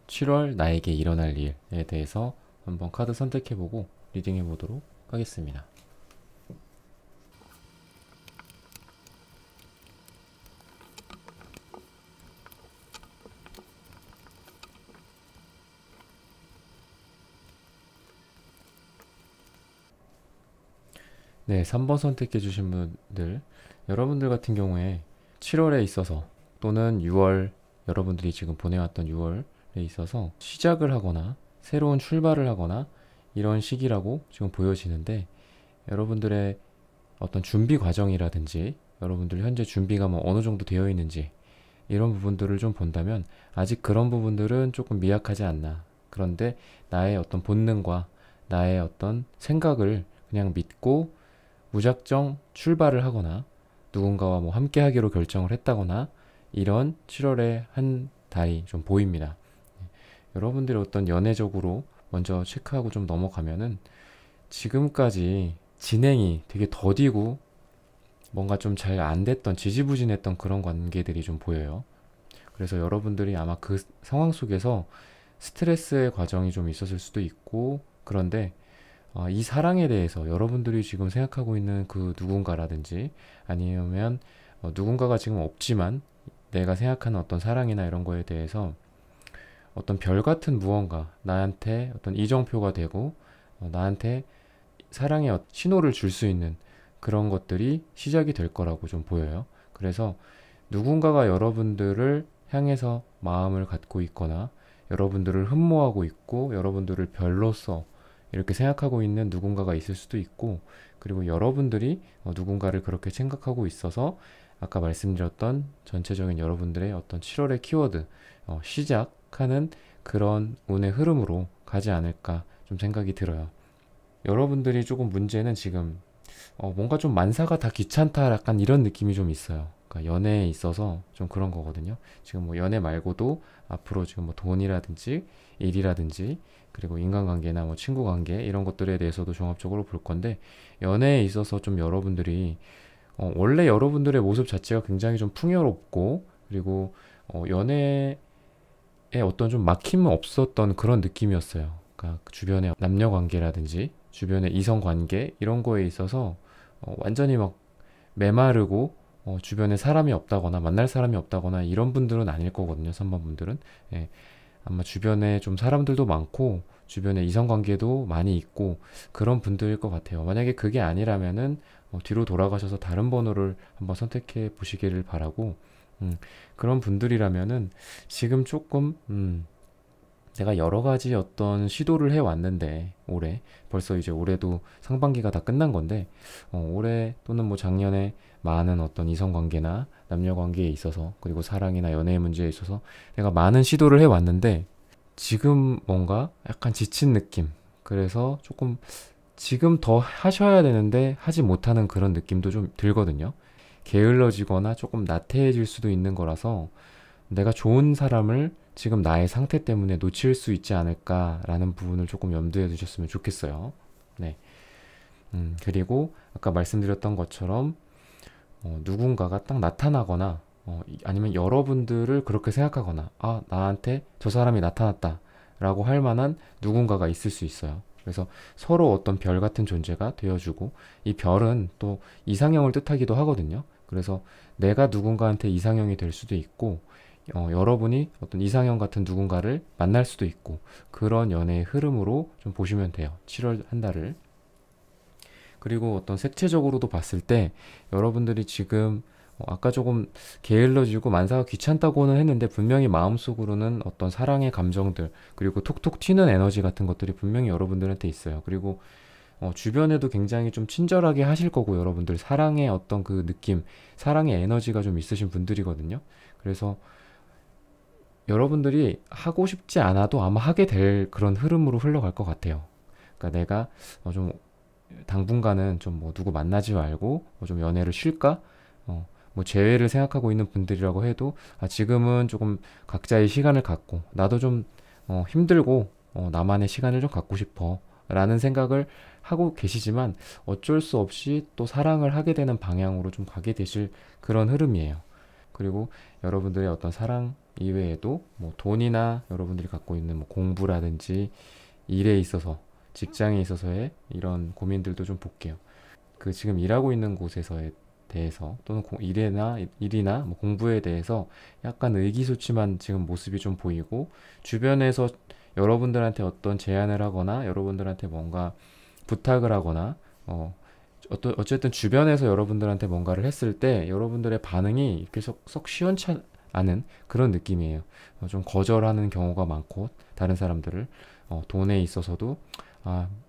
7월 나에게 일어날 일에 대해서 한번 카드 선택해보고 리딩해 보도록 하겠습니다. 네, 3번 선택해 주신 분들, 여러분들 같은 경우에 7월에 있어서 또는 6월, 여러분들이 지금 보내왔던 6월에 있어서 시작을 하거나 새로운 출발을 하거나 이런 시기라고 지금 보여지는데, 여러분들의 어떤 준비 과정이라든지 여러분들 현재 준비가 뭐 어느 정도 되어 있는지 이런 부분들을 좀 본다면 아직 그런 부분들은 조금 미약하지 않나. 그런데 나의 어떤 본능과 나의 어떤 생각을 그냥 믿고 무작정 출발을 하거나 누군가와 뭐 함께 하기로 결정을 했다거나 이런 7월의 한 달이 좀 보입니다. 여러분들의 어떤 연애적으로 먼저 체크하고 좀 넘어가면은 지금까지 진행이 되게 더디고 뭔가 좀 잘 안 됐던, 지지부진했던 그런 관계들이 좀 보여요. 그래서 여러분들이 아마 그 상황 속에서 스트레스의 과정이 좀 있었을 수도 있고, 그런데 이 사랑에 대해서 여러분들이 지금 생각하고 있는 그 누군가라든지 아니면 누군가가 지금 없지만 내가 생각하는 어떤 사랑이나 이런 거에 대해서 어떤 별 같은 무언가 나한테 어떤 이정표가 되고 나한테 사랑의 신호를 줄 수 있는 그런 것들이 시작이 될 거라고 좀 보여요. 그래서 누군가가 여러분들을 향해서 마음을 갖고 있거나 여러분들을 흠모하고 있고 여러분들을 별로서 이렇게 생각하고 있는 누군가가 있을 수도 있고, 그리고 여러분들이 누군가를 그렇게 생각하고 있어서 아까 말씀드렸던 전체적인 여러분들의 어떤 7월의 키워드, 시작하는 그런 운의 흐름으로 가지 않을까 좀 생각이 들어요. 여러분들이 조금 문제는 지금 뭔가 좀 만사가 다 귀찮다 약간 이런 느낌이 좀 있어요. 그러니까 연애에 있어서 좀 그런 거거든요. 지금 뭐 연애 말고도 앞으로 지금 뭐 돈이라든지 일이라든지 그리고 인간관계나 뭐 친구관계 이런 것들에 대해서도 종합적으로 볼 건데, 연애에 있어서 좀 여러분들이 원래 여러분들의 모습 자체가 굉장히 좀 풍요롭고 그리고 연애에 어떤 좀 막힘은 없었던 그런 느낌이었어요. 그러니까 주변의 남녀관계라든지 주변의 이성관계 이런 거에 있어서 완전히 막 메마르고 주변에 사람이 없다거나 만날 사람이 없다거나 이런 분들은 아닐 거거든요. 3번 분들은. 예, 아마 주변에 좀 사람들도 많고 주변에 이성관계도 많이 있고 그런 분들일 것 같아요. 만약에 그게 아니라면은 뒤로 돌아가셔서 다른 번호를 한번 선택해 보시기를 바라고, 그런 분들이라면은 지금 조금 내가 여러 가지 어떤 시도를 해왔는데 올해 벌써 이제 올해도 상반기가 다 끝난 건데 올해 또는 뭐 작년에 많은 어떤 이성관계나 남녀관계에 있어서 그리고 사랑이나 연애의 문제에 있어서 내가 많은 시도를 해왔는데 지금 뭔가 약간 지친 느낌, 그래서 조금 지금 더 하셔야 되는데 하지 못하는 그런 느낌도 좀 들거든요. 게을러지거나 조금 나태해질 수도 있는 거라서 내가 좋은 사람을 지금 나의 상태 때문에 놓칠 수 있지 않을까라는 부분을 조금 염두에 두셨으면 좋겠어요. 네. 그리고 아까 말씀드렸던 것처럼 누군가가 딱 나타나거나 아니면 여러분들을 그렇게 생각하거나 나한테 저 사람이 나타났다 라고 할 만한 누군가가 있을 수 있어요. 그래서 서로 어떤 별 같은 존재가 되어주고, 이 별은 또 이상형을 뜻하기도 하거든요. 그래서 내가 누군가한테 이상형이 될 수도 있고, 여러분이 어떤 이상형 같은 누군가를 만날 수도 있고, 그런 연애의 흐름으로 좀 보시면 돼요. 7월 한 달을. 그리고 어떤 색채적으로도 봤을 때 여러분들이 지금 아까 조금 게을러지고 만사가 귀찮다고는 했는데 분명히 마음속으로는 어떤 사랑의 감정들, 그리고 톡톡 튀는 에너지 같은 것들이 분명히 여러분들한테 있어요. 그리고 주변에도 굉장히 좀 친절하게 하실 거고, 여러분들 사랑의 어떤 그 느낌, 사랑의 에너지가 좀 있으신 분들이거든요. 그래서 여러분들이 하고 싶지 않아도 아마 하게 될 그런 흐름으로 흘러갈 것 같아요. 그러니까 내가 좀 당분간은 좀 뭐 누구 만나지 말고 좀 연애를 쉴까? 뭐 재회를 생각하고 있는 분들이라고 해도 지금은 조금 각자의 시간을 갖고 나도 좀 힘들고 나만의 시간을 좀 갖고 싶어 라는 생각을 하고 계시지만 어쩔 수 없이 또 사랑을 하게 되는 방향으로 좀 가게 되실 그런 흐름이에요. 그리고 여러분들의 어떤 사랑 이외에도 뭐 돈이나 여러분들이 갖고 있는 뭐 공부라든지 일에 있어서, 직장에 있어서의 이런 고민들도 좀 볼게요. 그 지금 일하고 있는 곳에서에 대해서, 또는 일이나 뭐 공부에 대해서 약간 의기소침한 지금 모습이 좀 보이고, 주변에서 여러분들한테 어떤 제안을 하거나 여러분들한테 뭔가 부탁을 하거나 어쨌든 주변에서 여러분들한테 뭔가를 했을 때 여러분들의 반응이 이렇게 썩 시원치 않은 그런 느낌이에요. 좀 거절하는 경우가 많고, 다른 사람들을 돈에 있어서도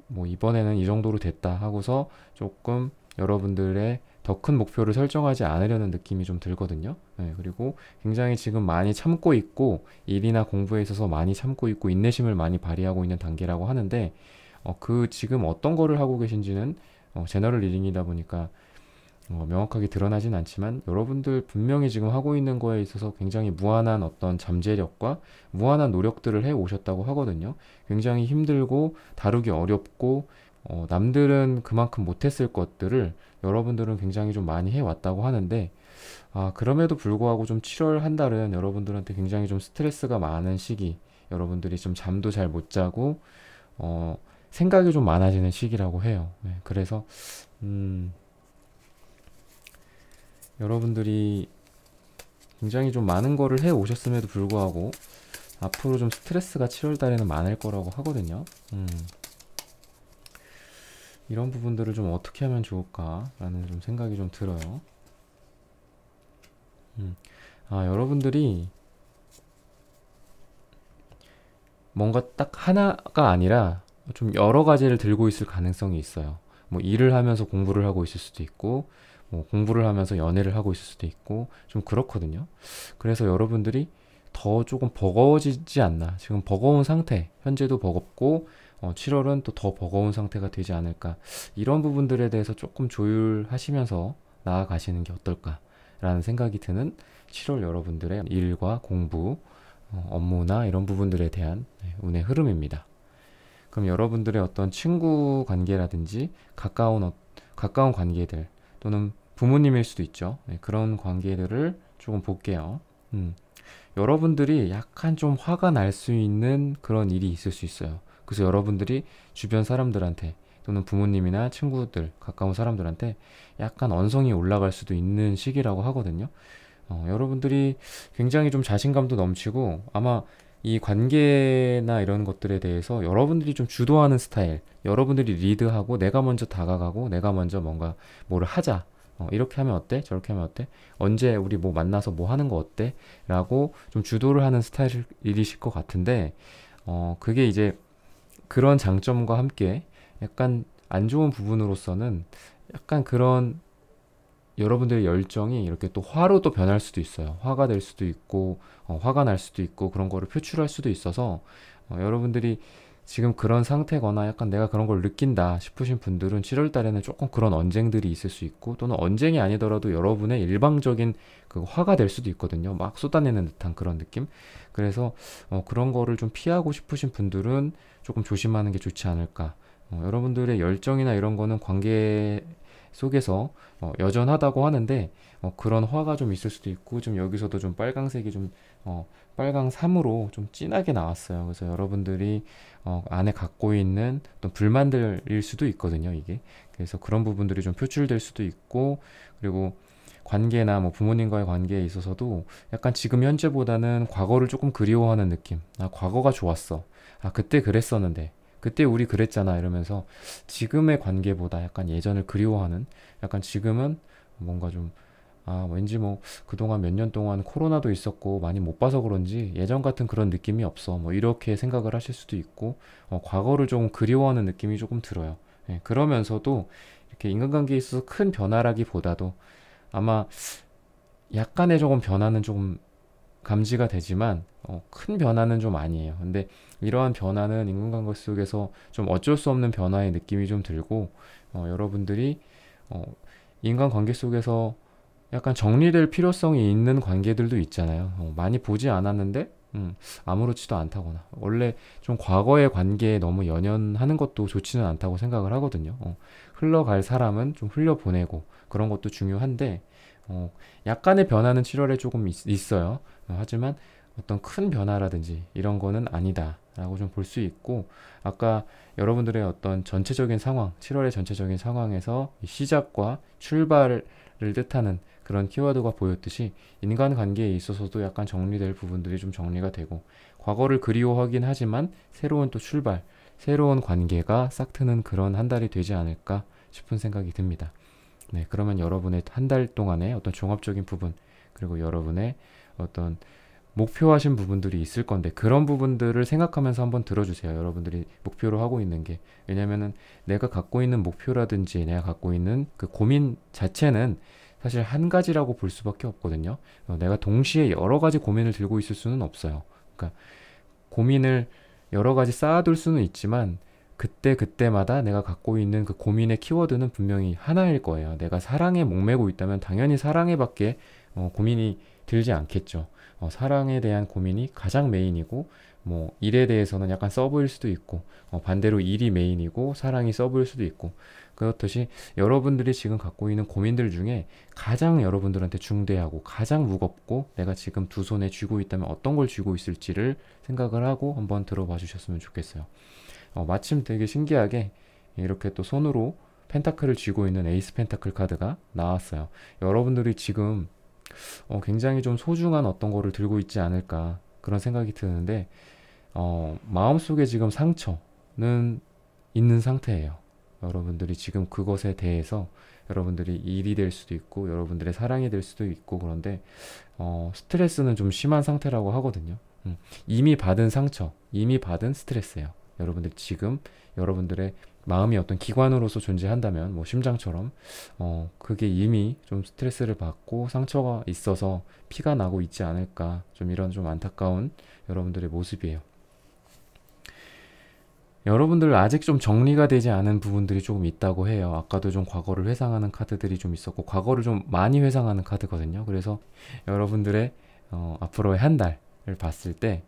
뭐 이번에는 이 정도로 됐다 하고서 조금 여러분들의 더 큰 목표를 설정하지 않으려는 느낌이 좀 들거든요. 네, 그리고 굉장히 지금 많이 참고 있고, 일이나 공부에 있어서 많이 참고 있고 인내심을 많이 발휘하고 있는 단계라고 하는데, 그 지금 어떤 거를 하고 계신지는 제너럴 리딩이다 보니까 명확하게 드러나진 않지만, 여러분들 분명히 지금 하고 있는 거에 있어서 굉장히 무한한 어떤 잠재력과 무한한 노력들을 해 오셨다고 하거든요. 굉장히 힘들고 다루기 어렵고, 남들은 그만큼 못했을 것들을 여러분들은 굉장히 좀 많이 해왔다고 하는데, 그럼에도 불구하고 좀 7월 한 달은 여러분들한테 굉장히 좀 스트레스가 많은 시기, 여러분들이 좀 잠도 잘 못 자고 생각이 좀 많아지는 시기라고 해요. 네, 그래서 여러분들이 굉장히 좀 많은 거를 해 오셨음에도 불구하고 앞으로 좀 스트레스가 7월 달에는 많을 거라고 하거든요. 이런 부분들을 좀 어떻게 하면 좋을까라는 좀 생각이 좀 들어요. 여러분들이 뭔가 딱 하나가 아니라 좀 여러 가지를 들고 있을 가능성이 있어요. 뭐 일을 하면서 공부를 하고 있을 수도 있고, 뭐 공부를 하면서 연애를 하고 있을 수도 있고, 좀 그렇거든요. 그래서 여러분들이 더 조금 버거워지지 않나. 지금 버거운 상태, 현재도 버겁고 7월은 또 더 버거운 상태가 되지 않을까. 이런 부분들에 대해서 조금 조율하시면서 나아가시는 게 어떨까라는 생각이 드는 7월 여러분들의 일과 공부, 업무나 이런 부분들에 대한 운의 흐름입니다. 그럼 여러분들의 어떤 친구 관계라든지 가까운 관계들, 또는 부모님일 수도 있죠. 그런 관계들을 조금 볼게요. 여러분들이 약간 좀 화가 날 수 있는 그런 일이 있을 수 있어요. 그래서 여러분들이 주변 사람들한테, 또는 부모님이나 친구들, 가까운 사람들한테 약간 언성이 올라갈 수도 있는 시기라고 하거든요. 여러분들이 굉장히 좀 자신감도 넘치고, 아마 이 관계나 이런 것들에 대해서 여러분들이 좀 주도하는 스타일, 여러분들이 리드하고 내가 먼저 다가가고 내가 먼저 뭔가 뭐를 하자, 이렇게 하면 어때? 저렇게 하면 어때? 언제 우리 뭐 만나서 뭐 하는 거 어때? 라고 좀 주도를 하는 스타일이실 것 같은데, 그게 이제 그런 장점과 함께 약간 안 좋은 부분으로서는 약간 그런 여러분들의 열정이 이렇게 또 화로 또 변할 수도 있어요. 화가 될 수도 있고, 화가 날 수도 있고, 그런 거를 표출할 수도 있어서, 여러분들이 지금 그런 상태거나 약간 내가 그런 걸 느낀다 싶으신 분들은 7월 달에는 조금 그런 언쟁들이 있을 수 있고, 또는 언쟁이 아니더라도 여러분의 일방적인 그 화가 될 수도 있거든요. 막 쏟아내는 듯한 그런 느낌. 그래서 그런 거를 좀 피하고 싶으신 분들은 조금 조심하는 게 좋지 않을까. 여러분들의 열정이나 이런 거는 관계 속에서 여전하다고 하는데, 그런 화가 좀 있을 수도 있고, 좀 여기서도 좀 빨강색이 좀 빨강 3으로 좀 진하게 나왔어요. 그래서 여러분들이 안에 갖고 있는 또 불만들일 수도 있거든요, 이게. 그래서 그런 부분들이 좀 표출될 수도 있고, 그리고 관계나 뭐 부모님과의 관계에 있어서도 약간 지금 현재보다는 과거를 조금 그리워하는 느낌. 아, 과거가 좋았어. 아, 그때 그랬었는데. 그때 우리 그랬잖아. 이러면서 지금의 관계보다 약간 예전을 그리워하는, 약간 지금은 뭔가 좀, 아, 왠지 뭐 그동안 몇 년 동안 코로나도 있었고 많이 못 봐서 그런지 예전 같은 그런 느낌이 없어. 뭐 이렇게 생각을 하실 수도 있고, 과거를 조금 그리워하는 느낌이 조금 들어요. 예, 그러면서도 이렇게 인간관계에 있어서 큰 변화라기보다도 아마 약간의 조금 변화는 조금 감지가 되지만 큰 변화는 좀 아니에요. 근데 이러한 변화는 인간관계 속에서 좀 어쩔 수 없는 변화의 느낌이 좀 들고, 여러분들이 어, 인간관계 속에서 약간 정리될 필요성이 있는 관계들도 있잖아요. 많이 보지 않았는데 아무렇지도 않다거나, 원래 좀 과거의 관계에 너무 연연하는 것도 좋지는 않다고 생각을 하거든요. 흘러갈 사람은 좀 흘려보내고 그런 것도 중요한데, 약간의 변화는 7월에 조금 있어요. 하지만 어떤 큰 변화라든지 이런 거는 아니다 라고 좀 볼 수 있고, 아까 여러분들의 어떤 전체적인 상황, 7월의 전체적인 상황에서 시작과 출발을 뜻하는 그런 키워드가 보였듯이, 인간관계에 있어서도 약간 정리될 부분들이 좀 정리가 되고, 과거를 그리워하긴 하지만 새로운 또 출발, 새로운 관계가 싹트는 그런 한 달이 되지 않을까 싶은 생각이 듭니다. 네, 그러면 여러분의 한 달 동안의 어떤 종합적인 부분, 그리고 여러분의 어떤 목표하신 부분들이 있을 건데, 그런 부분들을 생각하면서 한번 들어주세요. 여러분들이 목표로 하고 있는 게. 왜냐면은 내가 갖고 있는 목표라든지 내가 갖고 있는 그 고민 자체는 사실 한 가지라고 볼 수밖에 없거든요. 내가 동시에 여러 가지 고민을 들고 있을 수는 없어요. 그러니까 고민을 여러 가지 쌓아둘 수는 있지만, 그때 그때마다 내가 갖고 있는 그 고민의 키워드는 분명히 하나일 거예요. 내가 사랑에 목매고 있다면 당연히 사랑에밖에 고민이 들지 않겠죠. 사랑에 대한 고민이 가장 메인이고, 뭐 일에 대해서는 약간 서브일 수도 있고, 반대로 일이 메인이고 사랑이 서브일 수도 있고, 그렇듯이 여러분들이 지금 갖고 있는 고민들 중에 가장 여러분들한테 중대하고 가장 무겁고 내가 지금 두 손에 쥐고 있다면 어떤 걸 쥐고 있을지를 생각을 하고 한번 들어봐 주셨으면 좋겠어요. 마침 되게 신기하게 이렇게 또 손으로 펜타클을 쥐고 있는 에이스 펜타클 카드가 나왔어요. 여러분들이 지금 굉장히 좀 소중한 어떤 거를 들고 있지 않을까 그런 생각이 드는데, 마음속에 지금 상처는 있는 상태예요. 여러분들이 지금 그것에 대해서 여러분들이 일이 될 수도 있고 여러분들의 사랑이 될 수도 있고, 그런데 스트레스는 좀 심한 상태라고 하거든요. 이미 받은 상처, 이미 받은 스트레스예요. 여러분들 지금 여러분들의 마음이 어떤 기관으로서 존재한다면, 뭐 심장처럼 그게 이미 좀 스트레스를 받고 상처가 있어서 피가 나고 있지 않을까, 좀 이런 좀 안타까운 여러분들의 모습이에요. 여러분들 아직 좀 정리가 되지 않은 부분들이 조금 있다고 해요. 아까도 좀 과거를 회상하는 카드들이 좀 있었고, 과거를 좀 많이 회상하는 카드거든요. 그래서 여러분들의 앞으로의 한 달을 봤을 때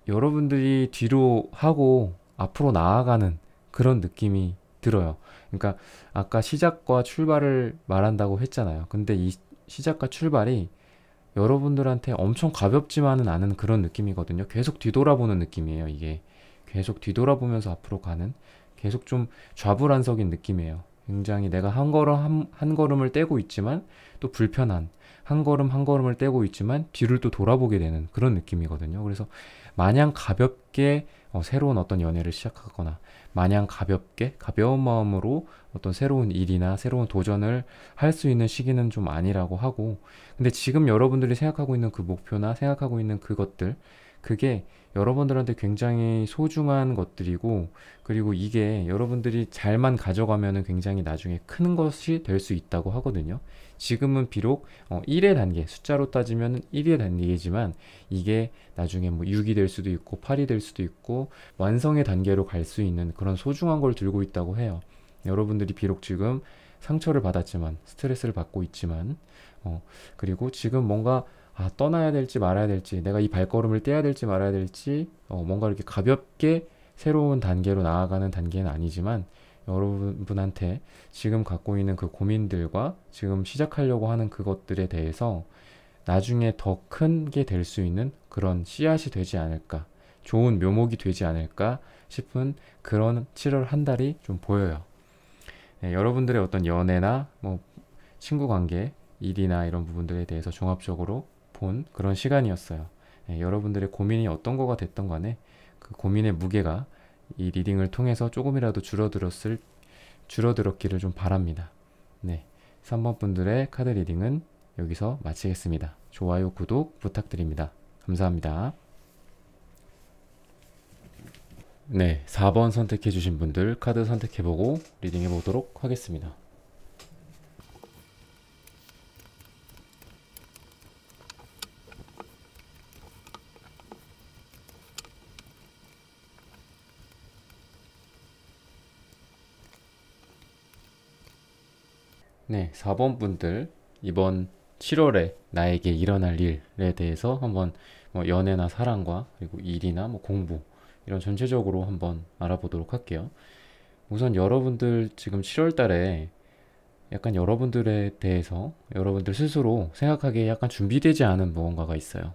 여러분들이 뒤로 하고 앞으로 나아가는 그런 느낌이 들어요. 그러니까 아까 시작과 출발을 말한다고 했잖아요. 근데 이 시작과 출발이 여러분들한테 엄청 가볍지만은 않은 그런 느낌이거든요. 계속 뒤돌아보는 느낌이에요, 이게. 계속 뒤돌아보면서 앞으로 가는, 계속 좀 좌불안석인 느낌이에요. 굉장히 내가 한 걸음을 떼고 있지만 또 불편한, 한 걸음 한 걸음을 떼고 있지만 뒤를 또 돌아보게 되는 그런 느낌이거든요. 그래서 마냥 가볍게 새로운 어떤 연애를 시작하거나, 마냥 가볍게 가벼운 마음으로 어떤 새로운 일이나 새로운 도전을 할 수 있는 시기는 좀 아니라고 하고, 근데 지금 여러분들이 생각하고 있는 그 목표나 생각하고 있는 그것들, 그게 여러분들한테 굉장히 소중한 것들이고, 그리고 이게 여러분들이 잘만 가져가면은 굉장히 나중에 큰 것이 될 수 있다고 하거든요. 지금은 비록 1의 단계, 숫자로 따지면 1의 단계이지만 이게 나중에 뭐 6이 될 수도 있고 8이 될 수도 있고 완성의 단계로 갈 수 있는 그런 소중한 걸 들고 있다고 해요. 여러분들이 비록 지금 상처를 받았지만, 스트레스를 받고 있지만, 그리고 지금 뭔가 떠나야 될지 말아야 될지, 내가 이 발걸음을 떼야 될지 말아야 될지, 뭔가 이렇게 가볍게 새로운 단계로 나아가는 단계는 아니지만, 여러분한테 지금 갖고 있는 그 고민들과 지금 시작하려고 하는 그것들에 대해서 나중에 더 큰 게 될 수 있는 그런 씨앗이 되지 않을까, 좋은 묘목이 되지 않을까 싶은 그런 7월 한 달이 좀 보여요. 네, 여러분들의 어떤 연애나 뭐 친구 관계, 일이나 이런 부분들에 대해서 종합적으로 본 그런 시간이었어요. 여러분들의 고민이 어떤 거가 됐던 간에 그 고민의 무게가 이 리딩을 통해서 조금이라도 줄어들었기를 좀 바랍니다. 네, 3번 분들의 카드 리딩은 여기서 마치겠습니다. 좋아요, 구독 부탁드립니다. 감사합니다. 네, 4번 선택해주신 분들 카드 선택해보고 리딩해보도록 하겠습니다. 네, 4번 분들 이번 7월에 나에게 일어날 일에 대해서 한번 연애나 사랑과 그리고 일이나 공부 이런 전체적으로 한번 알아보도록 할게요. 우선 여러분들 지금 7월 달에 약간 여러분들에 대해서 여러분들 스스로 생각하기에 약간 준비되지 않은 무언가가 있어요.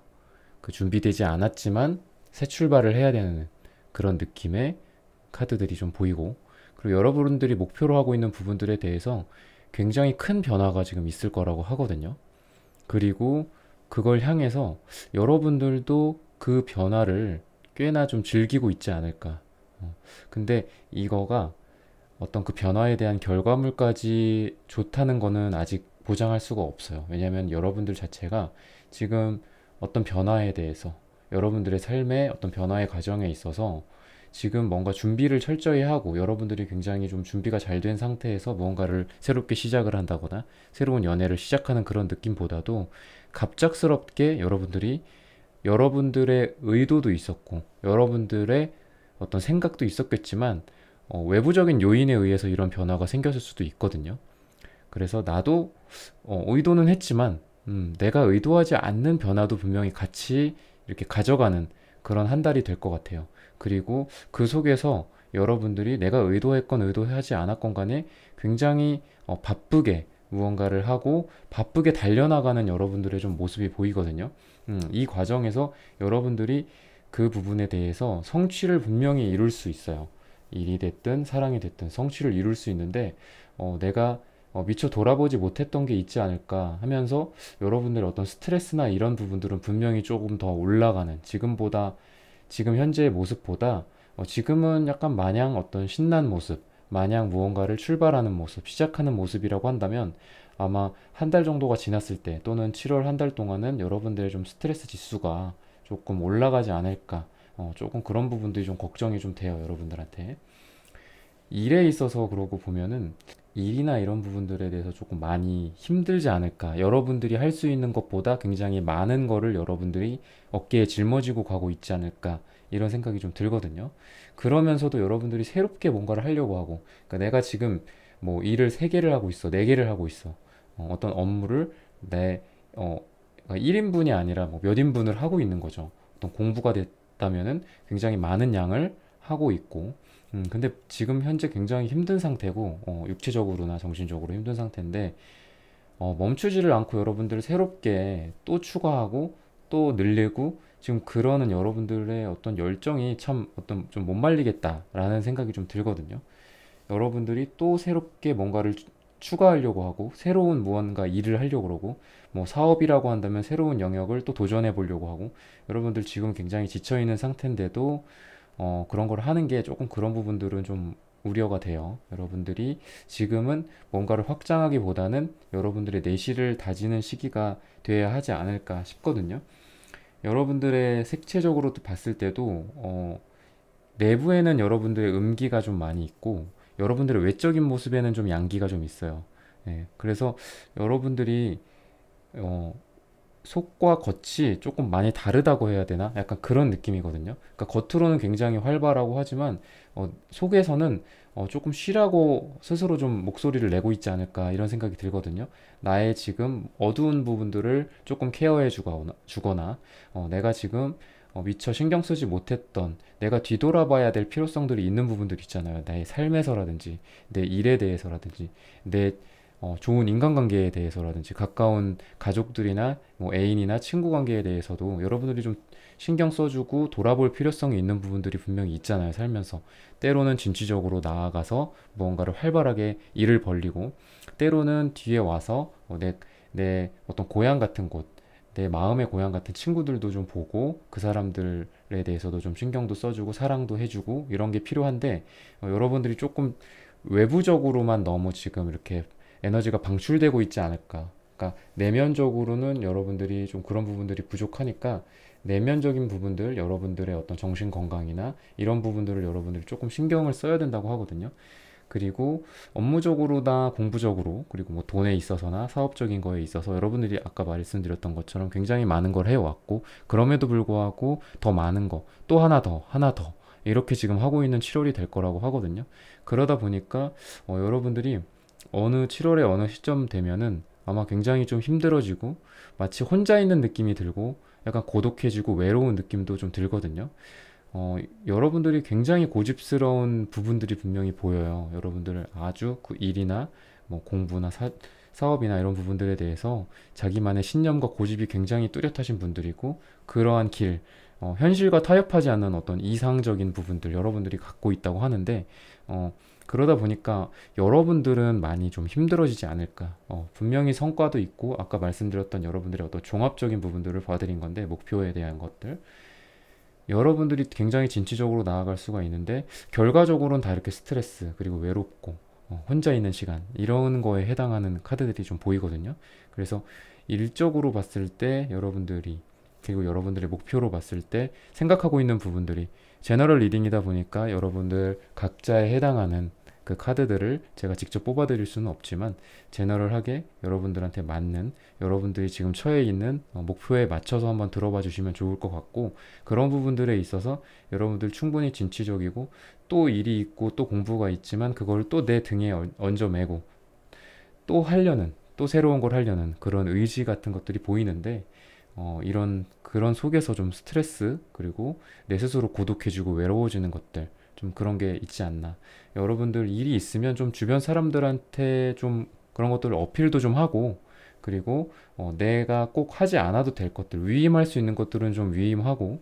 그 준비되지 않았지만 새 출발을 해야 되는 그런 느낌의 카드들이 좀 보이고, 그리고 여러분들이 목표로 하고 있는 부분들에 대해서 굉장히 큰 변화가 지금 있을 거라고 하거든요. 그리고 그걸 향해서 여러분들도 그 변화를 꽤나 좀 즐기고 있지 않을까. 근데 이거가 어떤 그 변화에 대한 결과물까지 좋다는 거는 아직 보장할 수가 없어요. 왜냐하면 여러분들 자체가 지금 어떤 변화에 대해서 여러분들의 삶의 어떤 변화의 과정에 있어서 지금 뭔가 준비를 철저히 하고 여러분들이 굉장히 좀 준비가 잘 된 상태에서 무언가를 새롭게 시작을 한다거나 새로운 연애를 시작하는 그런 느낌보다도 갑작스럽게 여러분들이 여러분들의 의도도 있었고 여러분들의 어떤 생각도 있었겠지만 외부적인 요인에 의해서 이런 변화가 생겼을 수도 있거든요. 그래서 나도 의도는 했지만 내가 의도하지 않는 변화도 분명히 같이 이렇게 가져가는 그런 한 달이 될 것 같아요. 그리고 그 속에서 여러분들이 내가 의도했건 의도하지 않았건 간에 굉장히 바쁘게 무언가를 하고 바쁘게 달려나가는 여러분들의 좀 모습이 보이거든요. 이 과정에서 여러분들이 그 부분에 대해서 성취를 분명히 이룰 수 있어요. 일이 됐든 사랑이 됐든 성취를 이룰 수 있는데 내가 미처 돌아보지 못했던 게 있지 않을까 하면서 여러분들의 어떤 스트레스나 이런 부분들은 분명히 조금 더 올라가는, 지금 현재의 모습보다 지금은 약간 마냥 어떤 신난 모습, 마냥 무언가를 출발하는 모습, 시작하는 모습이라고 한다면 아마 한 달 정도가 지났을 때 또는 7월 한 달 동안은 여러분들의 좀 스트레스 지수가 조금 올라가지 않을까, 조금 그런 부분들이 좀 걱정이 좀 돼요, 여러분들한테. 일에 있어서 그러고 보면은 일이나 이런 부분들에 대해서 조금 많이 힘들지 않을까. 여러분들이 할 수 있는 것보다 굉장히 많은 거를 여러분들이 어깨에 짊어지고 가고 있지 않을까. 이런 생각이 좀 들거든요. 그러면서도 여러분들이 새롭게 뭔가를 하려고 하고, 그러니까 내가 지금 일을 3개를 하고 있어, 4개를 하고 있어. 어떤 업무를 그러니까 1인분이 아니라 몇 인분을 하고 있는 거죠. 어떤 공부가 됐다면은 굉장히 많은 양을 하고 있고, 근데 지금 현재 굉장히 힘든 상태고, 육체적으로나 정신적으로 힘든 상태인데, 멈추지를 않고 여러분들 새롭게 또 추가하고 또 늘리고 지금 그러는 여러분들의 어떤 열정이 참 어떤 좀 못 말리겠다라는 생각이 좀 들거든요. 여러분들이 또 새롭게 뭔가를 추가하려고 하고 새로운 무언가 일을 하려고 그러고 사업이라고 한다면 새로운 영역을 또 도전해 보려고 하고, 여러분들 지금 굉장히 지쳐 있는 상태인데도 그런 걸 하는 게 조금 그런 부분들은 좀 우려가 돼요. 여러분들이 지금은 뭔가를 확장하기보다는 여러분들의 내실을 다지는 시기가 돼야 하지 않을까 싶거든요. 여러분들의 색채적으로 봤을 때도 내부에는 여러분들의 음기가 좀 많이 있고 여러분들의 외적인 모습에는 좀 양기가 좀 있어요. 그래서 여러분들이 속과 겉이 조금 많이 다르다고 해야 되나? 약간 그런 느낌이거든요. 그러니까 겉으로는 굉장히 활발하고 하지만 속에서는 조금 쉬라고 스스로 좀 목소리를 내고 있지 않을까 이런 생각이 들거든요. 나의 지금 어두운 부분들을 조금 케어해 주거나 내가 지금 미처 신경 쓰지 못했던 내가 뒤돌아봐야 될 필요성들이 있는 부분들 있잖아요. 나의 삶에서라든지 내 일에 대해서라든지 내 좋은 인간관계에 대해서라든지 가까운 가족들이나 애인이나 친구 관계에 대해서도 여러분들이 좀 신경 써주고 돌아볼 필요성이 있는 부분들이 분명히 있잖아요, 살면서. 때로는 진취적으로 나아가서 무언가를 활발하게 일을 벌리고, 때로는 뒤에 와서 내 어떤 고향 같은 곳, 내 마음의 고향 같은 친구들도 좀 보고 그 사람들에 대해서도 좀 신경도 써주고 사랑도 해주고 이런 게 필요한데 여러분들이 조금 외부적으로만 너무 지금 이렇게 에너지가 방출되고 있지 않을까. 그러니까 내면적으로는 여러분들이 좀 그런 부분들이 부족하니까 내면적인 부분들, 여러분들의 어떤 정신 건강이나 이런 부분들을 여러분들이 조금 신경을 써야 된다고 하거든요. 그리고 업무적으로나 공부적으로 그리고 뭐 돈에 있어서나 사업적인 거에 있어서 여러분들이 아까 말씀드렸던 것처럼 굉장히 많은 걸 해왔고 그럼에도 불구하고 더 많은 거 또 하나 더 하나 더 이렇게 지금 하고 있는 7월이 될 거라고 하거든요. 그러다 보니까 여러분들이 어느 7월의 어느 시점 되면은 아마 굉장히 좀 힘들어지고 마치 혼자 있는 느낌이 들고 약간 고독해지고 외로운 느낌도 좀 들거든요. 여러분들이 굉장히 고집스러운 부분들이 분명히 보여요. 여러분들 아주 그 일이나 뭐 공부나 사업이나 이런 부분들에 대해서 자기만의 신념과 고집이 굉장히 뚜렷하신 분들이고 그러한 길, 현실과 타협하지 않는 어떤 이상적인 부분들 여러분들이 갖고 있다고 하는데 그러다 보니까 여러분들은 많이 좀 힘들어지지 않을까. 분명히 성과도 있고 아까 말씀드렸던 여러분들의 어떤 종합적인 부분들을 봐드린 건데 목표에 대한 것들 여러분들이 굉장히 진취적으로 나아갈 수가 있는데 결과적으로는 다 이렇게 스트레스 그리고 외롭고 혼자 있는 시간 이런 거에 해당하는 카드들이 좀 보이거든요. 그래서 일적으로 봤을 때 여러분들이 그리고 여러분들의 목표로 봤을 때 생각하고 있는 부분들이 제너럴 리딩이다 보니까 여러분들 각자에 해당하는 그 카드들을 제가 직접 뽑아드릴 수는 없지만 제너럴하게 여러분들한테 맞는 여러분들이 지금 처해 있는 목표에 맞춰서 한번 들어봐 주시면 좋을 것 같고 그런 부분들에 있어서 여러분들 충분히 진취적이고 또 일이 있고 또 공부가 있지만 그걸 또 내 등에 얹어 매고 또 하려는 또 새로운 걸 하려는 그런 의지 같은 것들이 보이는데 이런 그런 속에서 좀 스트레스 그리고 내 스스로 고독해지고 외로워지는 것들 좀 그런 게 있지 않나. 여러분들 일이 있으면 좀 주변 사람들한테 좀 그런 것들을 어필도 좀 하고 그리고 내가 꼭 하지 않아도 될 것들 위임할 수 있는 것들은 좀 위임하고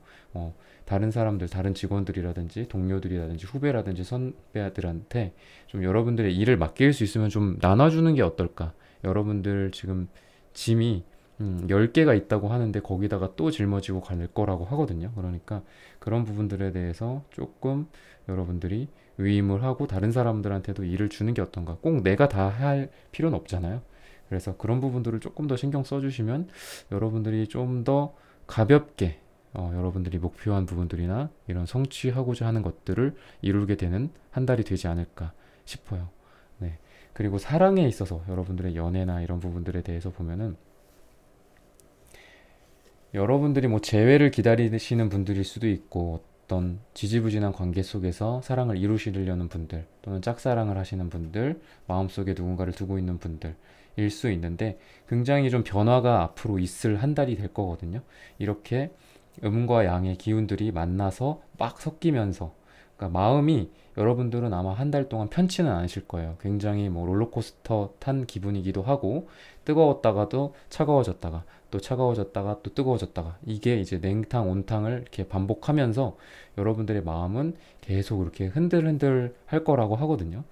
다른 사람들 다른 직원들이라든지 동료들이라든지 후배라든지 선배들한테 좀 여러분들의 일을 맡길 수 있으면 좀 나눠주는 게 어떨까. 여러분들 지금 짐이 10개가 있다고 하는데 거기다가 또 짊어지고 갈 거라고 하거든요. 그러니까 그런 부분들에 대해서 조금 여러분들이 위임을 하고 다른 사람들한테도 일을 주는 게 어떤가. 꼭 내가 다 할 필요는 없잖아요. 그래서 그런 부분들을 조금 더 신경 써주시면 여러분들이 좀 더 가볍게 여러분들이 목표한 부분들이나 이런 성취하고자 하는 것들을 이루게 되는 한 달이 되지 않을까 싶어요. 네. 그리고 사랑에 있어서 여러분들의 연애나 이런 부분들에 대해서 보면은 여러분들이 뭐 재회를 기다리시는 분들일 수도 있고 어떤 지지부진한 관계 속에서 사랑을 이루시려는 분들 또는 짝사랑을 하시는 분들 마음속에 누군가를 두고 있는 분들일 수 있는데 굉장히 좀 변화가 앞으로 있을 한 달이 될 거거든요. 이렇게 음과 양의 기운들이 만나서 막 섞이면서 그러니까 마음이 여러분들은 아마 한 달 동안 편치는 않으실 거예요. 굉장히 뭐 롤러코스터 탄 기분이기도 하고 뜨거웠다가도 차가워졌다가 또 차가워졌다가 또 뜨거워졌다가 이게 이제 냉탕 온탕을 이렇게 반복하면서 여러분들의 마음은 계속 이렇게 흔들흔들 할 거라고 하거든요.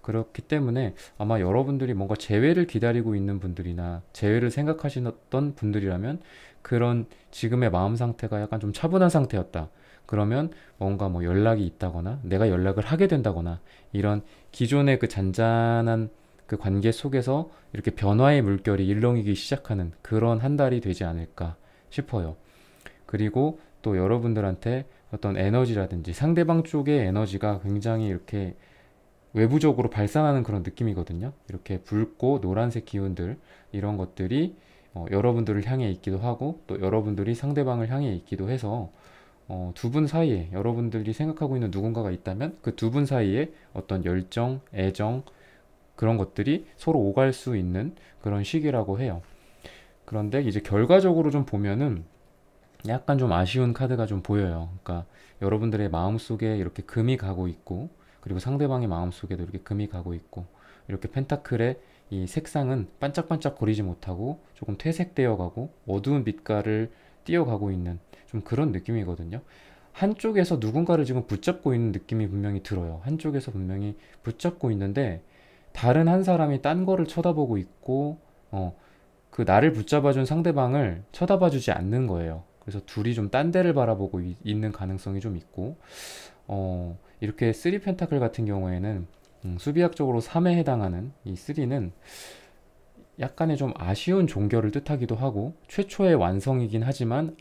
그렇기 때문에 아마 여러분들이 뭔가 재회를 기다리고 있는 분들이나 재회를 생각하시던 분들이라면 그런 지금의 마음 상태가 약간 좀 차분한 상태였다. 그러면 뭔가 뭐 연락이 있다거나 내가 연락을 하게 된다거나 이런 기존의 그 잔잔한 그 관계 속에서 이렇게 변화의 물결이 일렁이기 시작하는 그런 한 달이 되지 않을까 싶어요. 그리고 또 여러분들한테 어떤 에너지라든지 상대방 쪽의 에너지가 굉장히 이렇게 외부적으로 발산하는 그런 느낌이거든요. 이렇게 붉고 노란색 기운들 이런 것들이 여러분들을 향해 있기도 하고 또 여러분들이 상대방을 향해 있기도 해서 두 분 사이에 여러분들이 생각하고 있는 누군가가 있다면 그 두 분 사이에 어떤 열정, 애정 그런 것들이 서로 오갈 수 있는 그런 시기라고 해요. 그런데 이제 결과적으로 좀 보면은 약간 좀 아쉬운 카드가 좀 보여요. 그러니까 여러분들의 마음속에 이렇게 금이 가고 있고 그리고 상대방의 마음속에도 이렇게 금이 가고 있고 이렇게 펜타클의 이 색상은 반짝반짝 거리지 못하고 조금 퇴색되어 가고 어두운 빛깔을 띄어가고 있는 좀 그런 느낌이거든요. 한쪽에서 누군가를 지금 붙잡고 있는 느낌이 분명히 들어요. 한쪽에서 분명히 붙잡고 있는데 다른 한 사람이 딴 거를 쳐다보고 있고 어, 그 나를 붙잡아준 상대방을 쳐다봐주지 않는 거예요. 그래서 둘이 좀 딴 데를 바라보고 있는 가능성이 좀 있고, 이렇게 3 펜타클 같은 경우에는 수비학적으로 3에 해당하는 이 3는 약간의 좀 아쉬운 종결을 뜻하기도 하고 최초의 완성이긴 하지만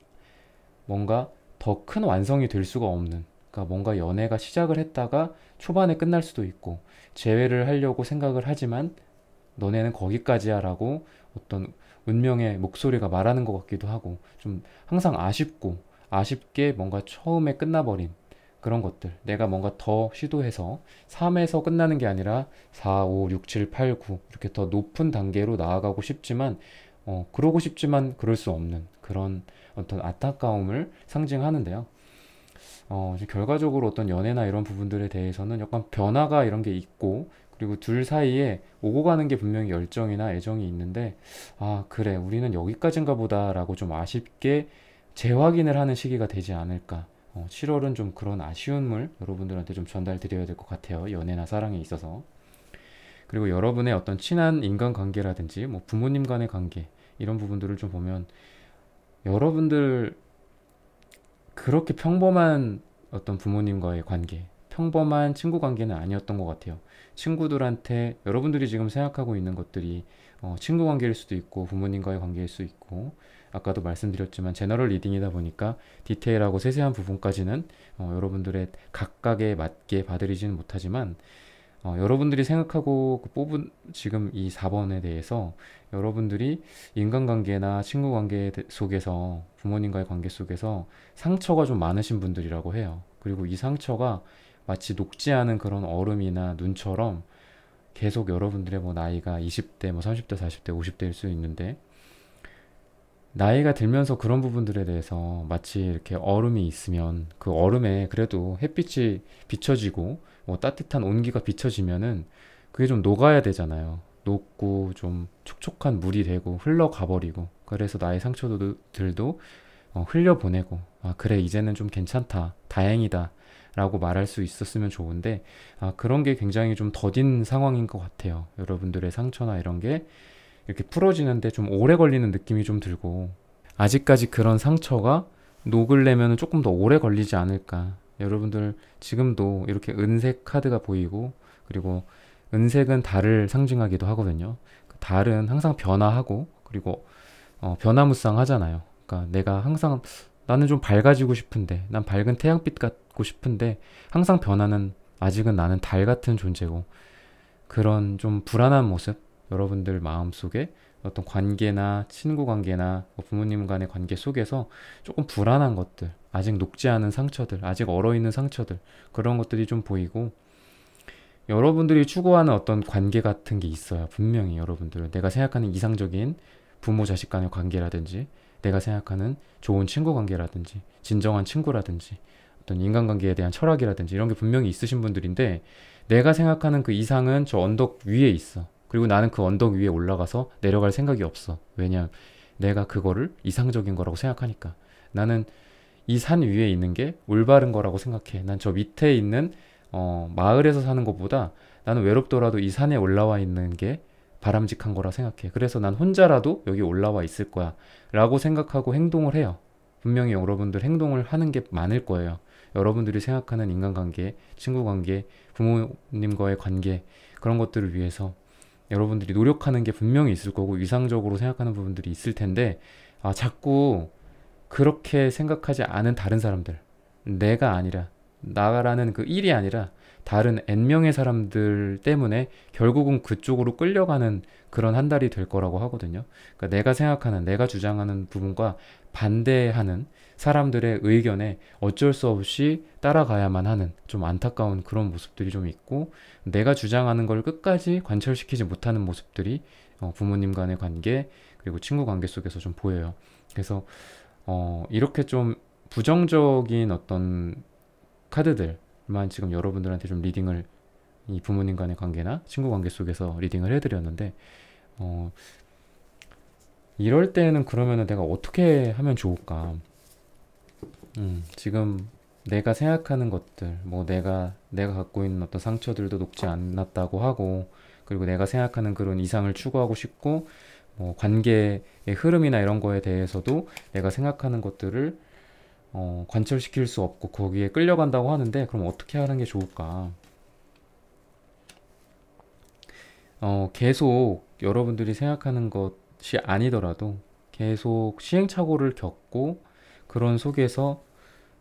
뭔가 더 큰 완성이 될 수가 없는, 그러니까 뭔가 연애가 시작을 했다가 초반에 끝날 수도 있고 재회를 하려고 생각을 하지만 너네는 거기까지야 라고 어떤 운명의 목소리가 말하는 것 같기도 하고 좀 항상 아쉽고 아쉽게 뭔가 처음에 끝나버린 그런 것들, 내가 뭔가 더 시도해서 3에서 끝나는 게 아니라 4, 5, 6, 7, 8, 9 이렇게 더 높은 단계로 나아가고 싶지만 그러고 싶지만 그럴 수 없는 그런 어떤 안타까움을 상징하는데요. 이제 결과적으로 어떤 연애나 이런 부분들에 대해서는 약간 변화가 이런 게 있고 그리고 둘 사이에 오고 가는 게 분명히 열정이나 애정이 있는데 아 그래 우리는 여기까지인가 보다라고 좀 아쉽게 재확인을 하는 시기가 되지 않을까. 7월은 좀 그런 아쉬움을 여러분들한테 좀 전달드려야 될 것 같아요. 연애나 사랑에 있어서. 그리고 여러분의 어떤 친한 인간관계라든지 뭐 부모님 간의 관계 이런 부분들을 좀 보면 여러분들 그렇게 평범한 어떤 부모님과의 관계, 평범한 친구 관계는 아니었던 것 같아요. 친구들한테 여러분들이 지금 생각하고 있는 것들이 친구 관계일 수도 있고 부모님과의 관계일 수 있고 아까도 말씀드렸지만 제너럴 리딩이다 보니까 디테일하고 세세한 부분까지는 여러분들의 각각에 맞게 봐드리지는 못하지만 여러분들이 생각하고 뽑은 지금 이 4번에 대해서 여러분들이 인간관계나 친구관계 속에서 부모님과의 관계 속에서 상처가 좀 많으신 분들이라고 해요. 그리고 이 상처가 마치 녹지 않은 그런 얼음이나 눈처럼 계속 여러분들의 뭐 나이가 20대, 뭐 30대, 40대, 50대일 수 있는데 나이가 들면서 그런 부분들에 대해서 마치 이렇게 얼음이 있으면 그 얼음에 그래도 햇빛이 비춰지고 뭐 따뜻한 온기가 비춰지면은 그게 좀 녹아야 되잖아요. 녹고 좀 촉촉한 물이 되고 흘러가 버리고 그래서 나의 상처들도 흘려보내고 아 그래 이제는 좀 괜찮다 다행이다 라고 말할 수 있었으면 좋은데 그런 게 굉장히 좀 더딘 상황인 것 같아요. 여러분들의 상처나 이런 게 이렇게 풀어지는데 좀 오래 걸리는 느낌이 좀 들고 아직까지 그런 상처가 녹으려면 조금 더 오래 걸리지 않을까. 여러분들 지금도 이렇게 은색 카드가 보이고 그리고 은색은 달을 상징하기도 하거든요. 그 달은 항상 변화하고 그리고 변화무쌍하잖아요. 그러니까 내가 항상 나는 좀 밝아지고 싶은데 난 밝은 태양빛 같고 싶은데 항상 변하는 아직은 나는 달 같은 존재고 그런 좀 불안한 모습 여러분들 마음속에 어떤 관계나 친구 관계나 부모님 간의 관계 속에서 조금 불안한 것들 아직 녹지 않은 상처들 아직 얼어있는 상처들 그런 것들이 좀 보이고 여러분들이 추구하는 어떤 관계 같은 게 있어요. 분명히 여러분들 내가 생각하는 이상적인 부모 자식 간의 관계라든지 내가 생각하는 좋은 친구 관계라든지 진정한 친구라든지 어떤 인간관계에 대한 철학이라든지 이런 게 분명히 있으신 분들인데 내가 생각하는 그 이상은 저 언덕 위에 있어. 그리고 나는 그 언덕 위에 올라가서 내려갈 생각이 없어. 왜냐 내가 그거를 이상적인 거라고 생각하니까. 나는 이 산 위에 있는 게 올바른 거라고 생각해. 난 저 밑에 있는 마을에서 사는 것보다 나는 외롭더라도 이 산에 올라와 있는 게 바람직한 거라 생각해. 그래서 난 혼자라도 여기 올라와 있을 거야 라고 생각하고 행동을 해요. 분명히 여러분들 행동을 하는 게 많을 거예요. 여러분들이 생각하는 인간관계, 친구관계, 부모님과의 관계 그런 것들을 위해서 여러분들이 노력하는 게 분명히 있을 거고 이상적으로 생각하는 부분들이 있을 텐데 자꾸 그렇게 생각하지 않은 다른 사람들 내가 아니라 나라는 그 일이 아니라 다른 N명의 사람들 때문에 결국은 그쪽으로 끌려가는 그런 한 달이 될 거라고 하거든요. 그러니까 내가 생각하는, 내가 주장하는 부분과 반대하는 사람들의 의견에 어쩔 수 없이 따라가야만 하는 좀 안타까운 그런 모습들이 좀 있고 내가 주장하는 걸 끝까지 관철시키지 못하는 모습들이 부모님 간의 관계 그리고 친구 관계 속에서 좀 보여요. 그래서 이렇게 좀 부정적인 어떤 카드들만 지금 여러분들한테 좀 리딩을 이 부모님 간의 관계나 친구 관계 속에서 리딩을 해드렸는데 이럴 때는 그러면은 내가 어떻게 하면 좋을까? 지금 내가 생각하는 것들, 뭐 내가 갖고 있는 어떤 상처들도 녹지 않았다고 하고, 그리고 내가 생각하는 그런 이상을 추구하고 싶고, 관계의 흐름이나 이런 거에 대해서도 내가 생각하는 것들을 관철시킬 수 없고 거기에 끌려간다고 하는데, 그럼 어떻게 하는 게 좋을까? 계속 여러분들이 생각하는 것이 아니더라도 계속 시행착오를 겪고 그런 속에서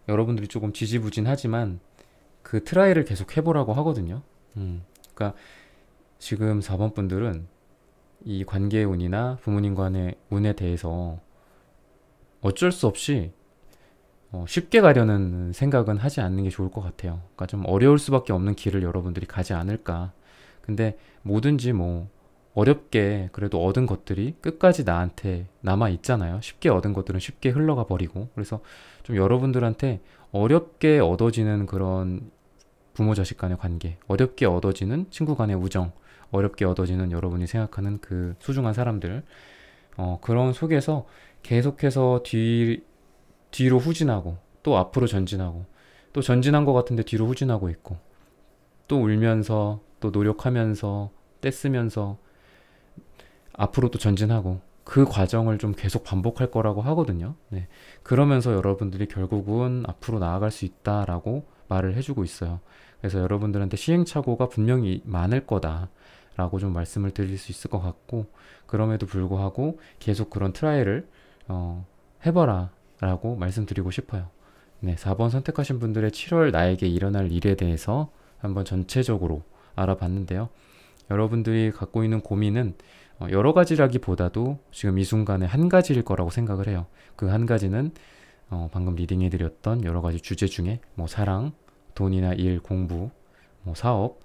여러분들이 조금 지지부진하지만 그 트라이를 계속 해보라고 하거든요. 그러니까 지금 4번 분들은 이 관계의 운이나 부모님 간의 운에 대해서 어쩔 수 없이 쉽게 가려는 생각은 하지 않는 게 좋을 것 같아요. 그러니까 좀 어려울 수밖에 없는 길을 여러분들이 가지 않을까. 근데 뭐든지 뭐 어렵게 그래도 얻은 것들이 끝까지 나한테 남아 있잖아요. 쉽게 얻은 것들은 쉽게 흘러가 버리고. 그래서 좀 여러분들한테 어렵게 얻어지는 그런 부모 자식 간의 관계, 어렵게 얻어지는 친구 간의 우정, 어렵게 얻어지는 여러분이 생각하는 그 소중한 사람들, 그런 속에서 계속해서 뒤로 후진하고 또 앞으로 전진하고 또 전진한 것 같은데 뒤로 후진하고 있고 또 울면서 또 노력하면서 떼쓰면서 앞으로 또 전진하고, 그 과정을 좀 계속 반복할 거라고 하거든요. 네. 그러면서 여러분들이 결국은 앞으로 나아갈 수 있다라고 말을 해주고 있어요. 그래서 여러분들한테 시행착오가 분명히 많을 거다라고 좀 말씀을 드릴 수 있을 것 같고, 그럼에도 불구하고 계속 그런 트라이를 해봐라 라고 말씀드리고 싶어요. 네, 4번 선택하신 분들의 7월 나에게 일어날 일에 대해서 한번 전체적으로 알아봤는데요. 여러분들이 갖고 있는 고민은 여러 가지라기보다도 지금 이 순간에 한 가지일 거라고 생각을 해요. 그 한 가지는 방금 리딩해드렸던 여러 가지 주제 중에 뭐 사랑, 돈이나 일, 공부, 뭐 사업,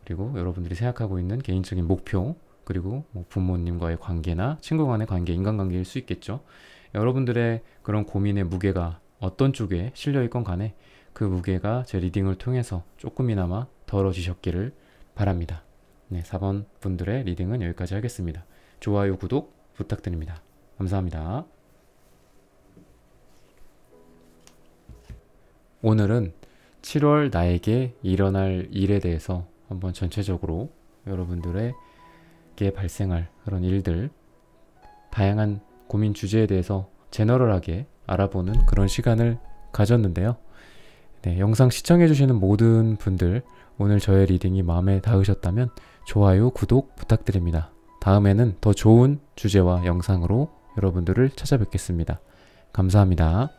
그리고 여러분들이 생각하고 있는 개인적인 목표, 그리고 뭐 부모님과의 관계나 친구 간의 관계, 인간관계일 수 있겠죠. 여러분들의 그런 고민의 무게가 어떤 쪽에 실려있건 간에 그 무게가 제 리딩을 통해서 조금이나마 덜어지셨기를 바랍니다. 네, 4번 분들의 리딩은 여기까지 하겠습니다. 좋아요, 구독 부탁드립니다. 감사합니다. 오늘은 7월 나에게 일어날 일에 대해서 한번 전체적으로 여러분들에게 발생할 그런 일들, 다양한 고민 주제에 대해서 제너럴하게 알아보는 그런 시간을 가졌는데요. 네, 영상 시청해주시는 모든 분들, 오늘 저의 리딩이 마음에 닿으셨다면 좋아요, 구독 부탁드립니다. 다음에는 더 좋은 주제와 영상으로 여러분들을 찾아뵙겠습니다. 감사합니다.